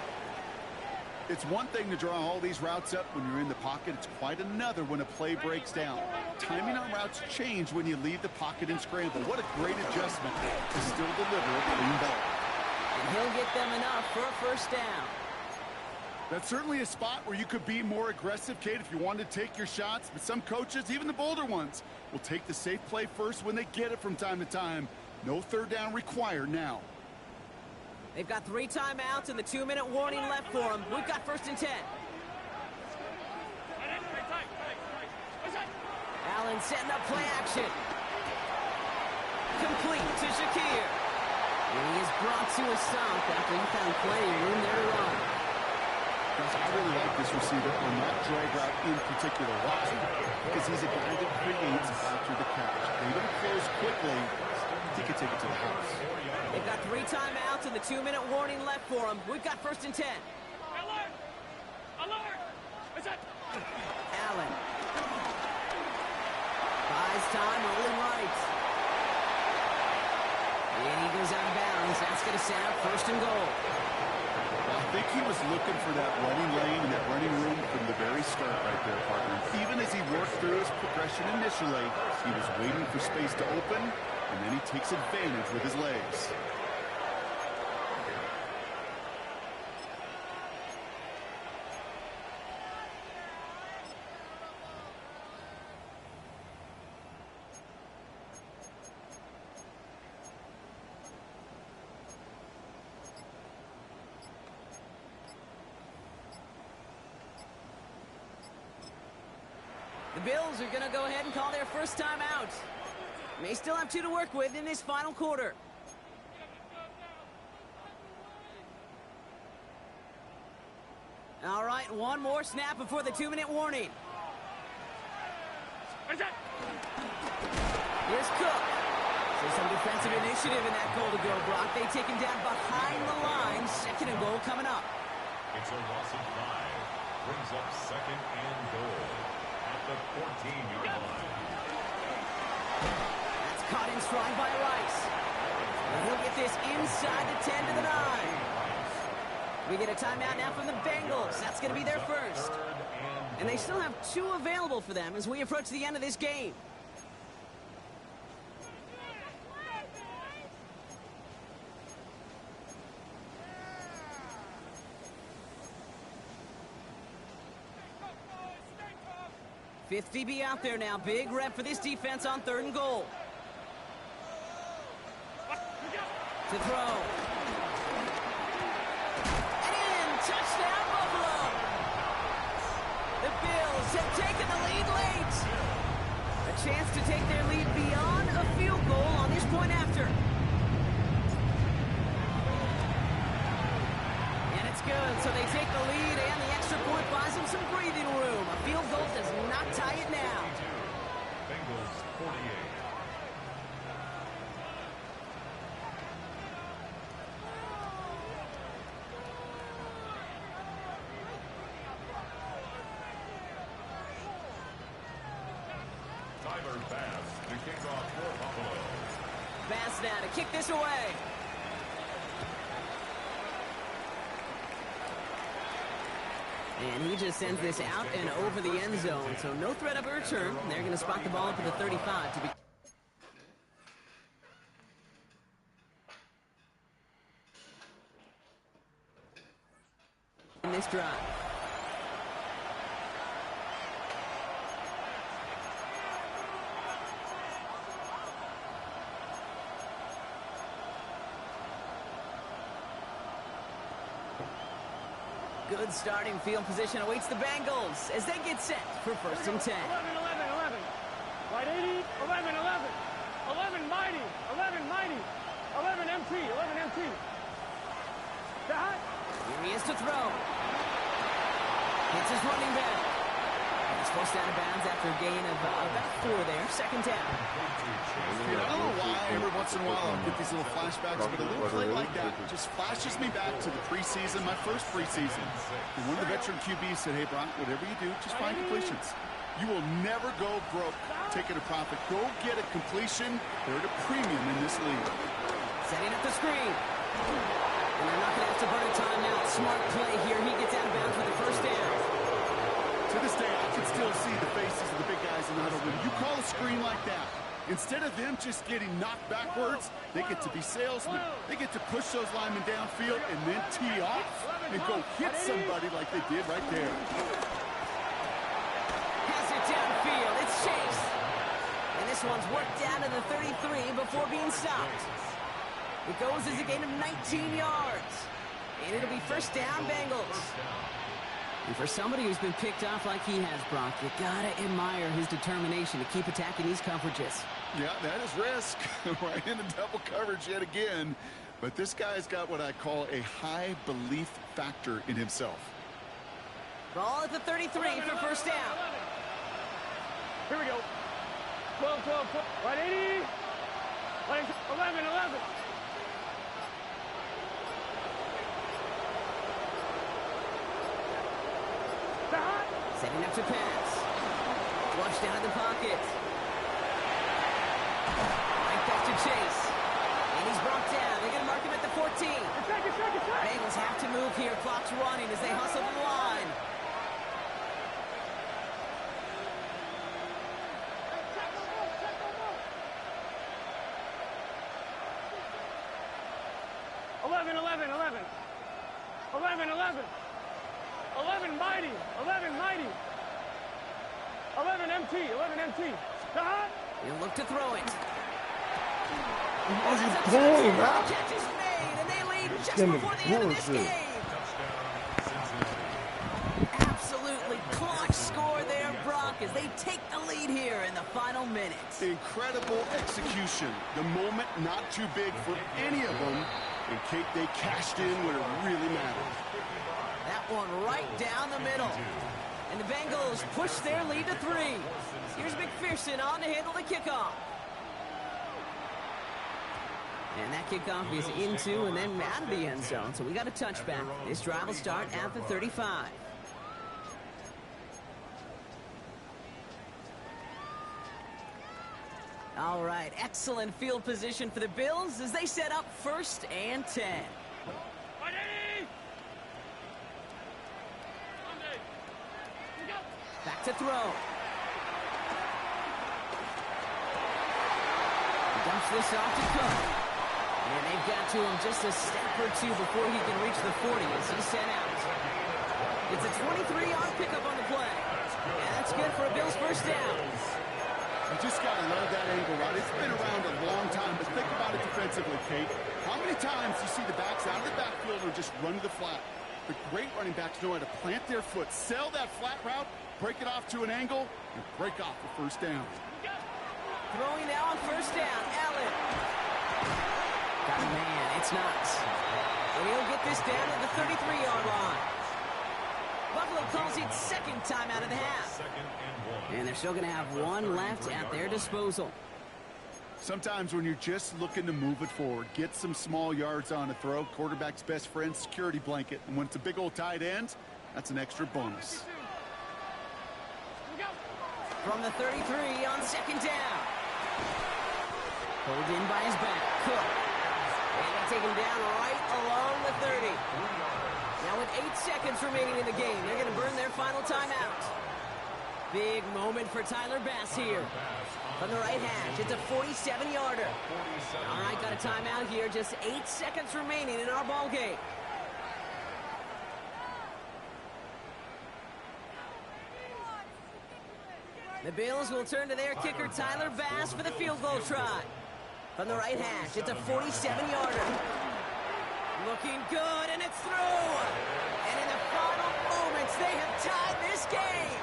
It's one thing to draw all these routes up when you're in the pocket. It's quite another when a play breaks down. Timing on routes change when you leave the pocket and scramble. What a great adjustment to still deliver a clean ball. And he'll get them enough for a first down. That's certainly a spot where you could be more aggressive, Kate, if you wanted to take your shots. But some coaches, even the bolder ones, will take the safe play first when they get it from time to time. No third down required now. They've got 3 timeouts and the 2-minute warning left for them. We've got 1st and 10. Allen setting up play action. Complete to Shakir. And he is brought to a stop after he found plenty of room there to run. I really like this receiver on that drag route in particular. Why? Because he's a guy that creates after the catch. They don't close quickly. He can take it to the house. They've got 3 timeouts and the 2-minute warning left for them. We've got 1st and 10. Alert! Alert! What's that? Allen. Buys time, rolling right. And he goes out of bounds. That's going to set up 1st and goal. I think he was looking for that running lane and that running room from the very start right there, partner. Even as he worked through his progression initially, he was waiting for space to open, and then he takes advantage with his legs. The Bills are going to go ahead and call their first time out. They still have 2 to work with in this final quarter. All right, one more snap before the 2-minute warning. Here's Cook. So some defensive initiative in that goal to go, Brock. They take him down behind the line. 2nd and goal coming up. It's a loss of 5. Brings up 2nd and goal at the 14-yard line. That's caught in strong by Rice. And he'll get this inside the 10 to the 9. We get a timeout now from the Bengals. That's going to be their first. And they still have 2 available for them as we approach the end of this game. Fifth DB out there now. Big rep for this defense on 3rd and goal. To throw. Touchdown, Buffalo! The Bills have taken the lead late. A chance to take their lead beyond a field goal on this point after. And it's good, so they take the lead, and the extra point buys them some breathing room. A field goal does not tie it now. Bengals 48. Tyler Bass to kick off for Buffalo. Bass now to kick this away. And he just sends this out and over the end zone. So no threat of a return. They're going to spot the ball up at the 35 to be. In this drive. Good starting field position awaits the Bengals as they get set for first and 10. 11, 11, 11. Right 80, 11, 11. 11 mighty, 11 mighty. 11 MT, 11 MT. That. Here he is to throw. Hits his running back. He's forced out of bounds after a gain of about 4 there. Second down. I don't know why every once in a while I'll get these little flashbacks, but a little play like that just flashes me back to the preseason, my first preseason. And one of the veteran QBs said, hey, Brock, whatever you do, just find completions. You will never go broke taking a profit. Go get a completion. They're at a premium in this league. Setting up the screen. And they're not going to have to burn a timeout. Smart play here. He gets out of bounds with the first down. To this day, I can still see the faces of the big guys in the huddle. When you call a screen like that, instead of them just getting knocked backwards, they get to be salesmen. They get to push those linemen downfield and then tee off and go hit somebody like they did right there. Has it downfield. It's Chase. And this one's worked down to the 33 before being stopped. It goes as a gain of 19 yards. And it'll be first down, Bengals. And for somebody who's been picked off like he has, Brock, you gotta admire his determination to keep attacking these coverages. Yeah, that is risk. Right into double coverage yet again. But this guy's got what I call a high belief factor in himself. Ball at the 33 for first down. Here we go. 12, 12, 12. Right 80. Right 11, 11. Setting up to pass. Flushed out of the pocket. Right back to Chase. And he's brought down. They're going to mark him at the 14. Bengals have to move here. Clock's running as they hustle to the line. Eleven, 11, 11. 11, 11. 11 mighty, 11 mighty. 11 MT, 11 MT. He'll look to throw it. What's he doing, man? Catch is made, and they lead just before the end of this game. Absolutely clutch score there, Brock, as they take the lead here in the final minutes. Incredible execution. The moment not too big for any of them. And Kate, they cashed in when it really mattered. That one right down the middle. And the Bengals push their lead to 3. Here's McPherson on to handle the kickoff. And that kickoff is into and then out of the end zone. So we got a touchback. This drive will start at the 35. All right, excellent field position for the Bills as they set up first and 10. Back to throw. He dumps this off to Cook. And they've got to him just a step or two before he can reach the 40 as he's sent out. It's a 23-yard pickup on the play. And that's good for a Bills first down. You just got to love that angle, right? It's been around a long time, but think about it defensively, Kate. How many times you see the backs out of the backfield or just run to the flat? The great running backs know how to plant their foot, sell that flat route, break it off to an angle, and break off the first down. Throwing now on first down, Allen. Got a man, it's Knox. And he'll get this down to the 33-yard line. Buffalo calls it second time out of the half. And they're still going to have one left at their disposal. Sometimes when you're just looking to move it forward, get some small yards on a throw, quarterback's best friend, security blanket. And when it's a big old tight end, that's an extra bonus. From the 33 on second down. Pulled in by his back. Cook. And they take him down right along the 30. Now with 8 seconds remaining in the game, they're going to burn their final timeout. Big moment for Tyler Bass here. From the right hash, it's a 47-yarder. All right, got a timeout here. Just 8 seconds remaining in our ball game. The Bills will turn to their kicker, Tyler Bass, for the field goal try. From the right hash, it's a 47-yarder. Looking good, and it's through. And in the final moments, they have tied this game.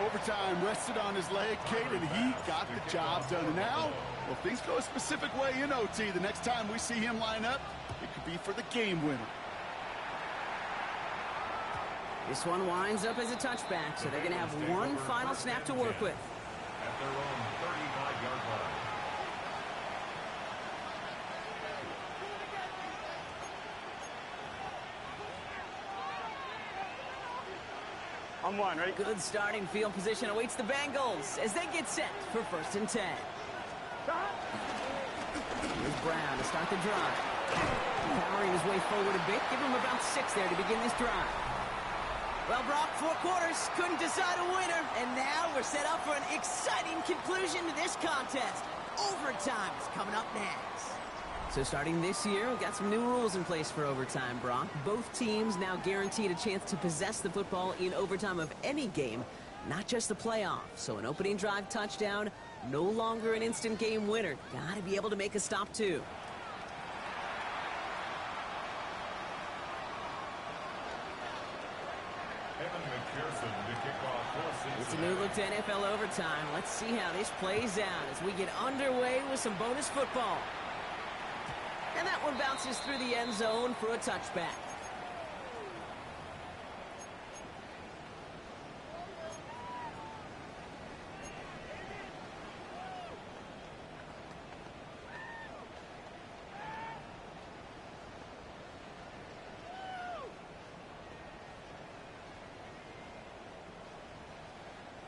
Overtime rested on his leg, Kate, and he got the job done. And now, well, things go a specific way in OT. The next time we see him line up, it could be for the game winner. This one winds up as a touchback, so they're going to have one final snap to work with. At their own 35-yard line. On one, ready? Good starting field position awaits the Bengals as they get set for 1st and 10. Here's Brown to start the drive. Powering his way forward a bit, give him about 6 there to begin this drive. Well, Brock, 4 quarters, couldn't decide a winner, and now we're set up for an exciting conclusion to this contest. Overtime is coming up next. So starting this year, we've got some new rules in place for overtime, Brock. Both teams now guaranteed a chance to possess the football in overtime of any game, not just the playoffs. So an opening drive touchdown, no longer an instant game winner. Got to be able to make a stop, too. It's a new look to NFL overtime. Let's see how this plays out as we get underway with some bonus football. And that one bounces through the end zone for a touchback.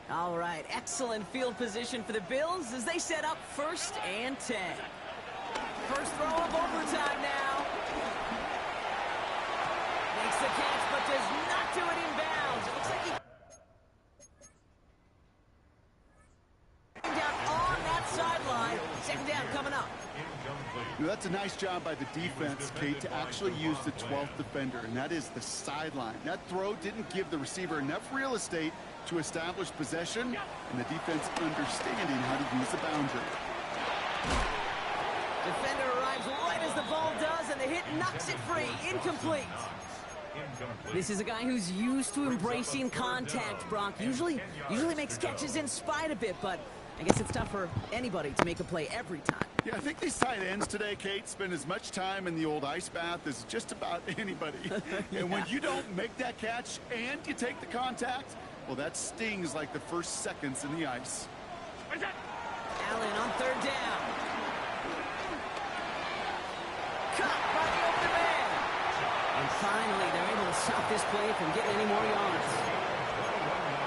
All right, excellent field position for the Bills as they set up 1st and 10. First throw of overtime now. Makes the catch, but does not do it in bounds. It looks like he down on that sideline. Second down coming up. That's a nice job by the defense, Kate, to actually use the 12th defender, and that is the sideline. That throw didn't give the receiver enough real estate to establish possession, and the defense understanding how to use the boundary. Defender arrives right as the ball does, and the hit knocks it free. Incomplete. This is a guy who's used to embracing contact, Brock. Usually makes catches in spite of it, but I guess it's tough for anybody to make a play every time. Yeah, I think these tight ends today, Kate, spend as much time in the old ice bath as just about anybody. Yeah. And when you don't make that catch and you take the contact, well, that stings like the first seconds in the ice. Allen on 3rd down. Caught by the open man. And finally, they're able to stop this play from getting any more yards.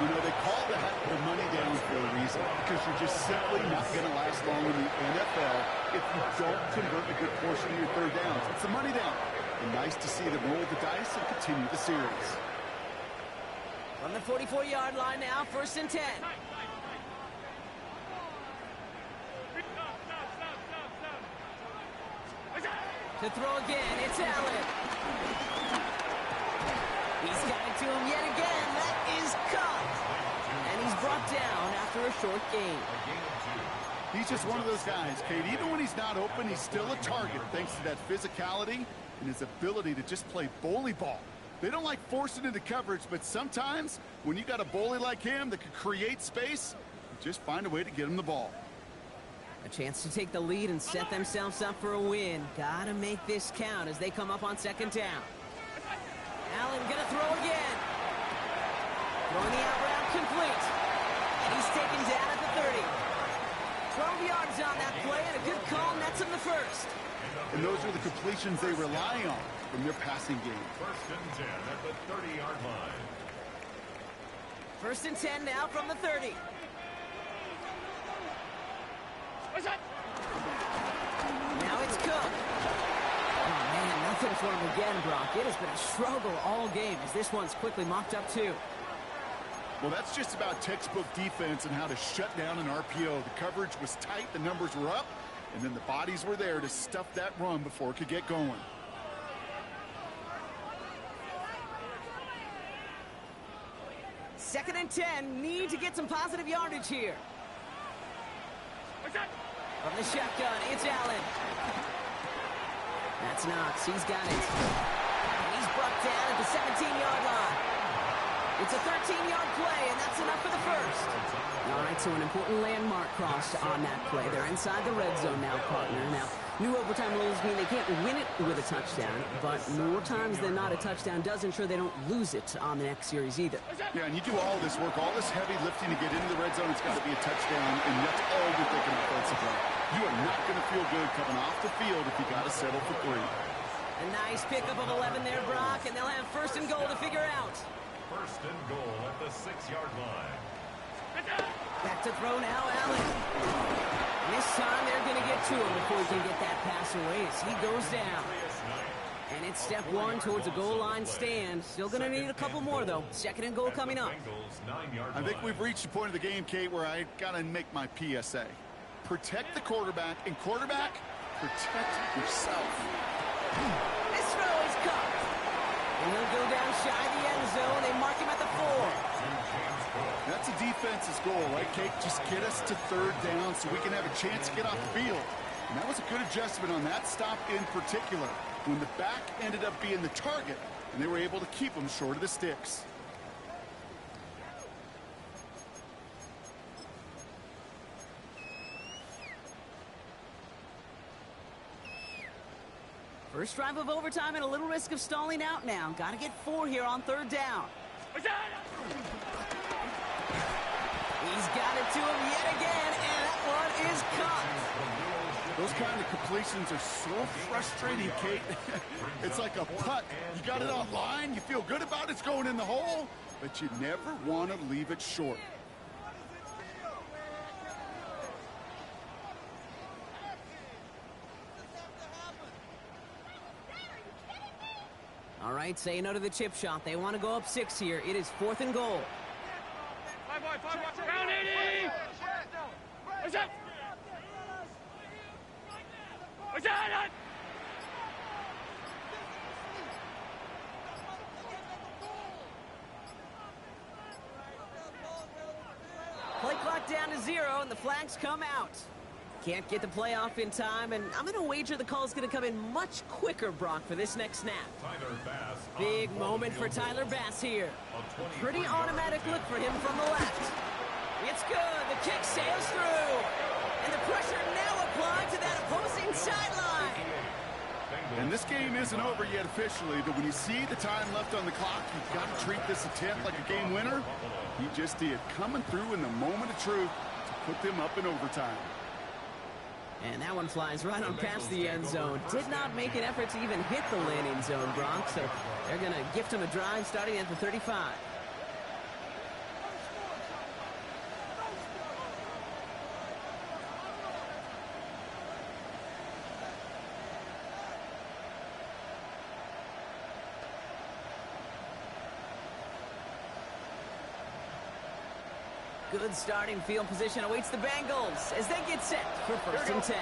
You know, they call that the money down for a reason, because you're just simply not going to last long in the NFL if you don't convert a good portion of your 3rd downs. It's the money down. And nice to see them roll the dice and continue the series. From the 44-yard line now, 1st and 10. To throw again, it's Allen. He's got it to him yet again. That is caught. And he's brought down after a short gain. He's just one of those guys, Kate. Even when he's not open, he's still a target thanks to that physicality and his ability to just play bully ball. They don't like forcing into coverage, but sometimes when you got a bully like him that can create space, just find a way to get him the ball. A chance to take the lead and set themselves up for a win. Gotta make this count as they come up on 2nd down. Allen gonna throw again. Throwing the out route complete. And he's taken down at the 30. 12 yards on that play, and a good call nets him the first. And those are the completions they rely on from their passing game. First and 10 at the 30-yard line. First and 10 now from the 30. What's that? Now it's Cook. Oh, man, nothing for him again, Brock. It has been a struggle all game as this one's quickly mopped up, too. Well, that's just about textbook defense and how to shut down an RPO. The coverage was tight, the numbers were up, and then the bodies were there to stuff that run before it could get going. Second and 10, need to get some positive yardage here. What's that? From the shotgun, it's Allen. That's Knox, he's got it. And he's brought down at the 17-yard line. It's a 13-yard play, and that's enough for the first. All right, so an important landmark crossed on that play. They're inside the red zone now, partner. Now, new overtime rules mean they can't win it with a touchdown, but more times than not, a touchdown does ensure they don't lose it on the next series either. Yeah, and you do all this work, all this heavy lifting to get into the red zone, it's got to be a touchdown, and that's all you're thinking offensively. You are not going to feel good coming off the field if you got to settle for 3. A nice pickup of 11 there, Brock, and they'll have first and goal to figure out. First and goal at the 6-yard line. Back to throw now, Allen. And this time they're going to get to him before he can get that pass away as he goes down. And it's step 1 towards a goal line stand. Still going to need a couple more, though. Second and goal coming up. I think we've reached the point of the game, Kate, where I got to make my PSA. Protect the quarterback, and quarterback, protect yourself. This throw is caught. And he'll go down shy of the end zone. They mark him at the 4. That's a defense's goal, right, Kate? Just get us to third down so we can have a chance to get off the field. And that was a good adjustment on that stop in particular, when the back ended up being the target, and they were able to keep him short of the sticks. First drive of overtime and a little risk of stalling out now. Got to get 4 here on third down. He's got it to him yet again, and that one is caught. Those kind of completions are so frustrating, Kate. It's like a putt. You got it on line, you feel good about it's going in the hole, but you never want to leave it short. All right, say no to the chip shot. They want to go up 6 here. It is 4th and goal. Round 80! What's up? What's that? Play clock down to 0, and the flags come out. Can't get the play off in time, and I'm going to wager the call's going to come in much quicker, Brock, for this next snap. Tyler Bass. Big moment for Tyler Bass here. Pretty automatic look for him from the left. It's good. The kick sails through. And the pressure now applied to that opposing sideline. And this game isn't over yet officially, but when you see the time left on the clock, you've got to treat this attempt like a game winner. He just did, coming through in the moment of truth to put them up in overtime. And that one flies right on past the end zone. Did not make an effort to even hit the landing zone, Brock, so they're going to gift him a drive starting at the 35. Good starting field position awaits the Bengals as they get set for first and 10.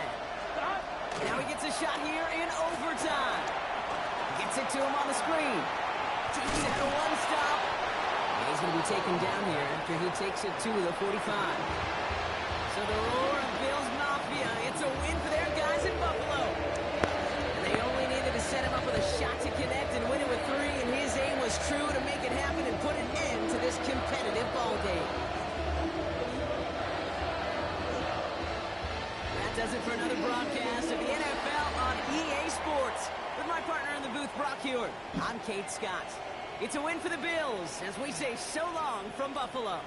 Now he gets a shot here in overtime. Gets it to him on the screen. Takes it to one stop. And he's going to be taken down here after he takes it to the 45. So the roar of Bills Mafia, it's a win for their guys in Buffalo. And they only needed to set him up with a shot to connect and win it with 3, and his aim was true to make it happen and put an end to this competitive ball game. Does it for another broadcast of the NFL on EA Sports. With my partner in the booth, Brock Hewitt, I'm Kate Scott. It's a win for the Bills as we say so long from Buffalo.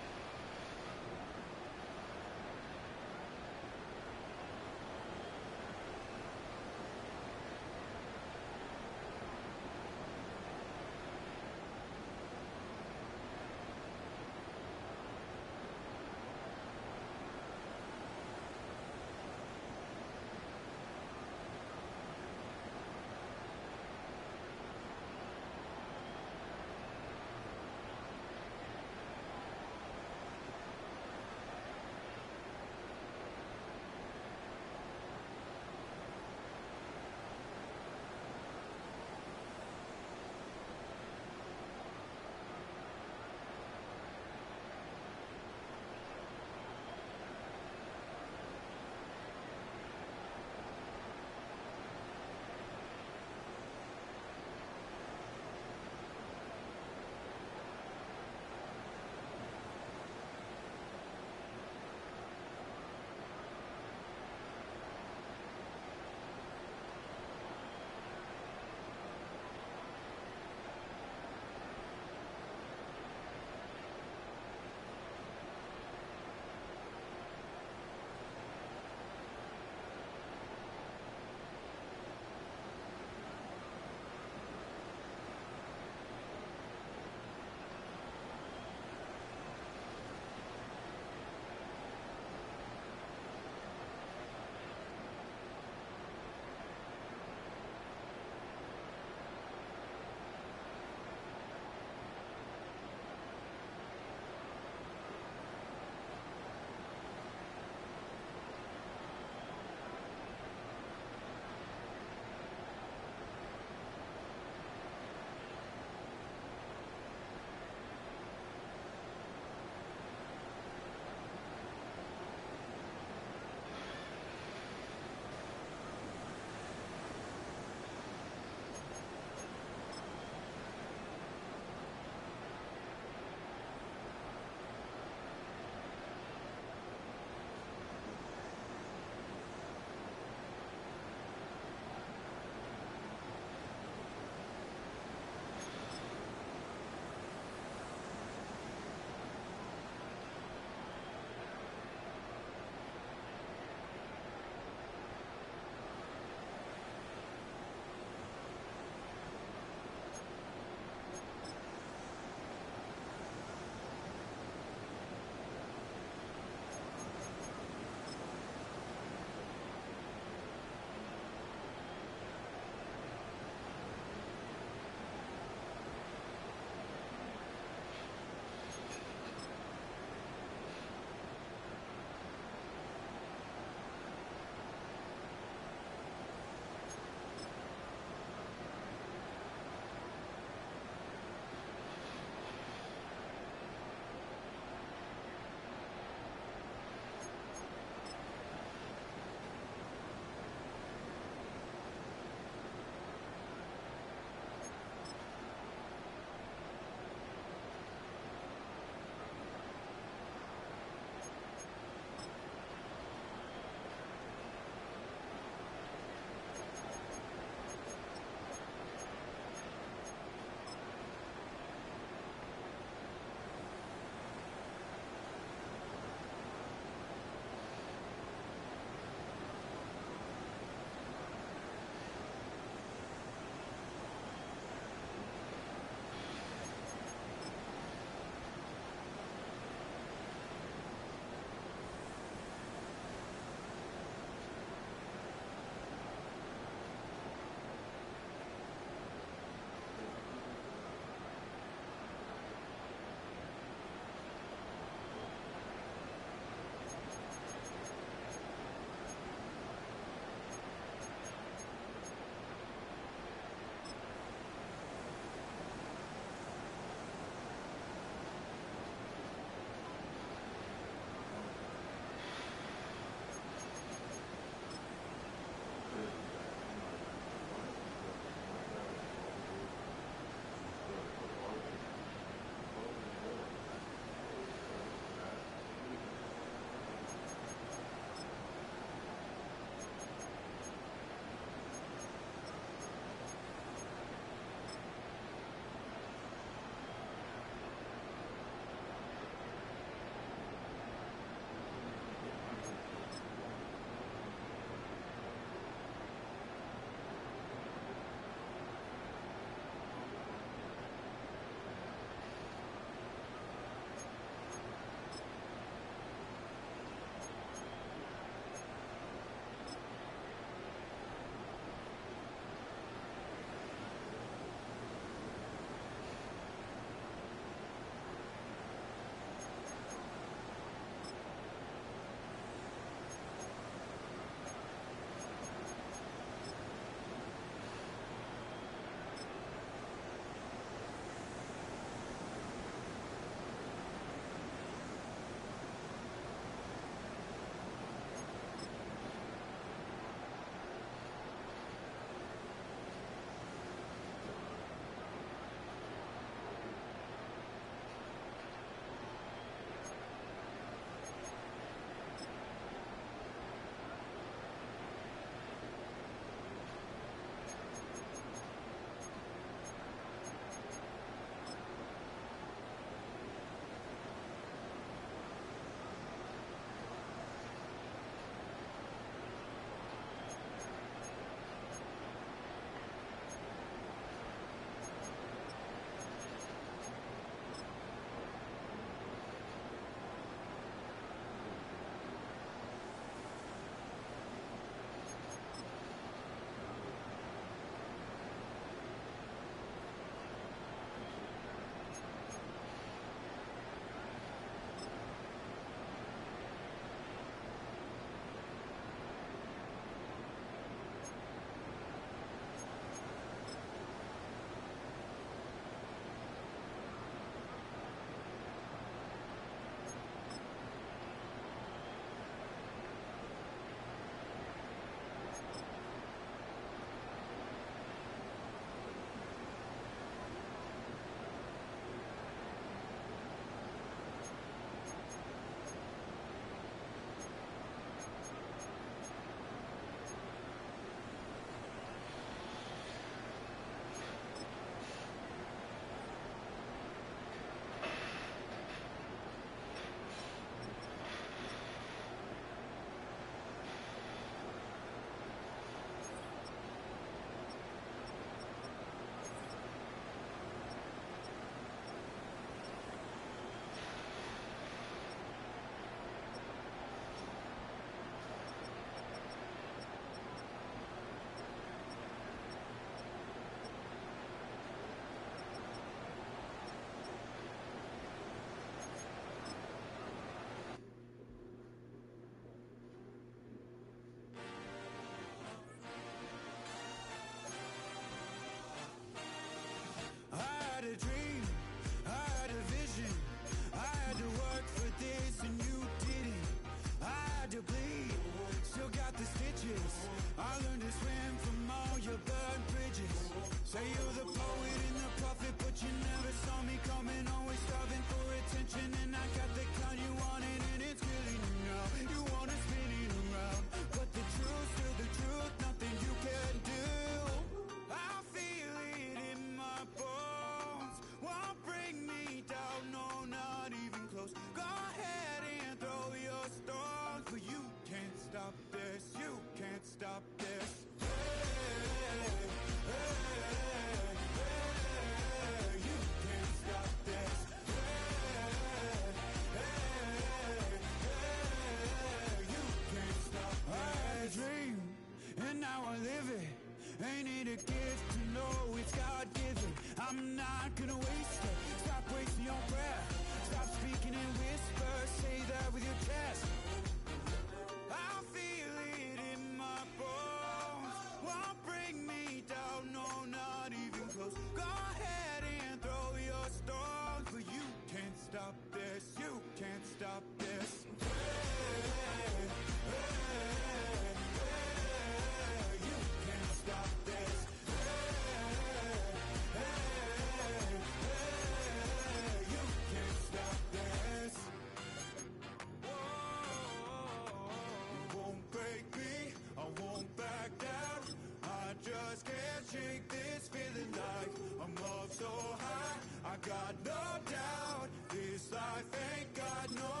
got no doubt. This life ain't got no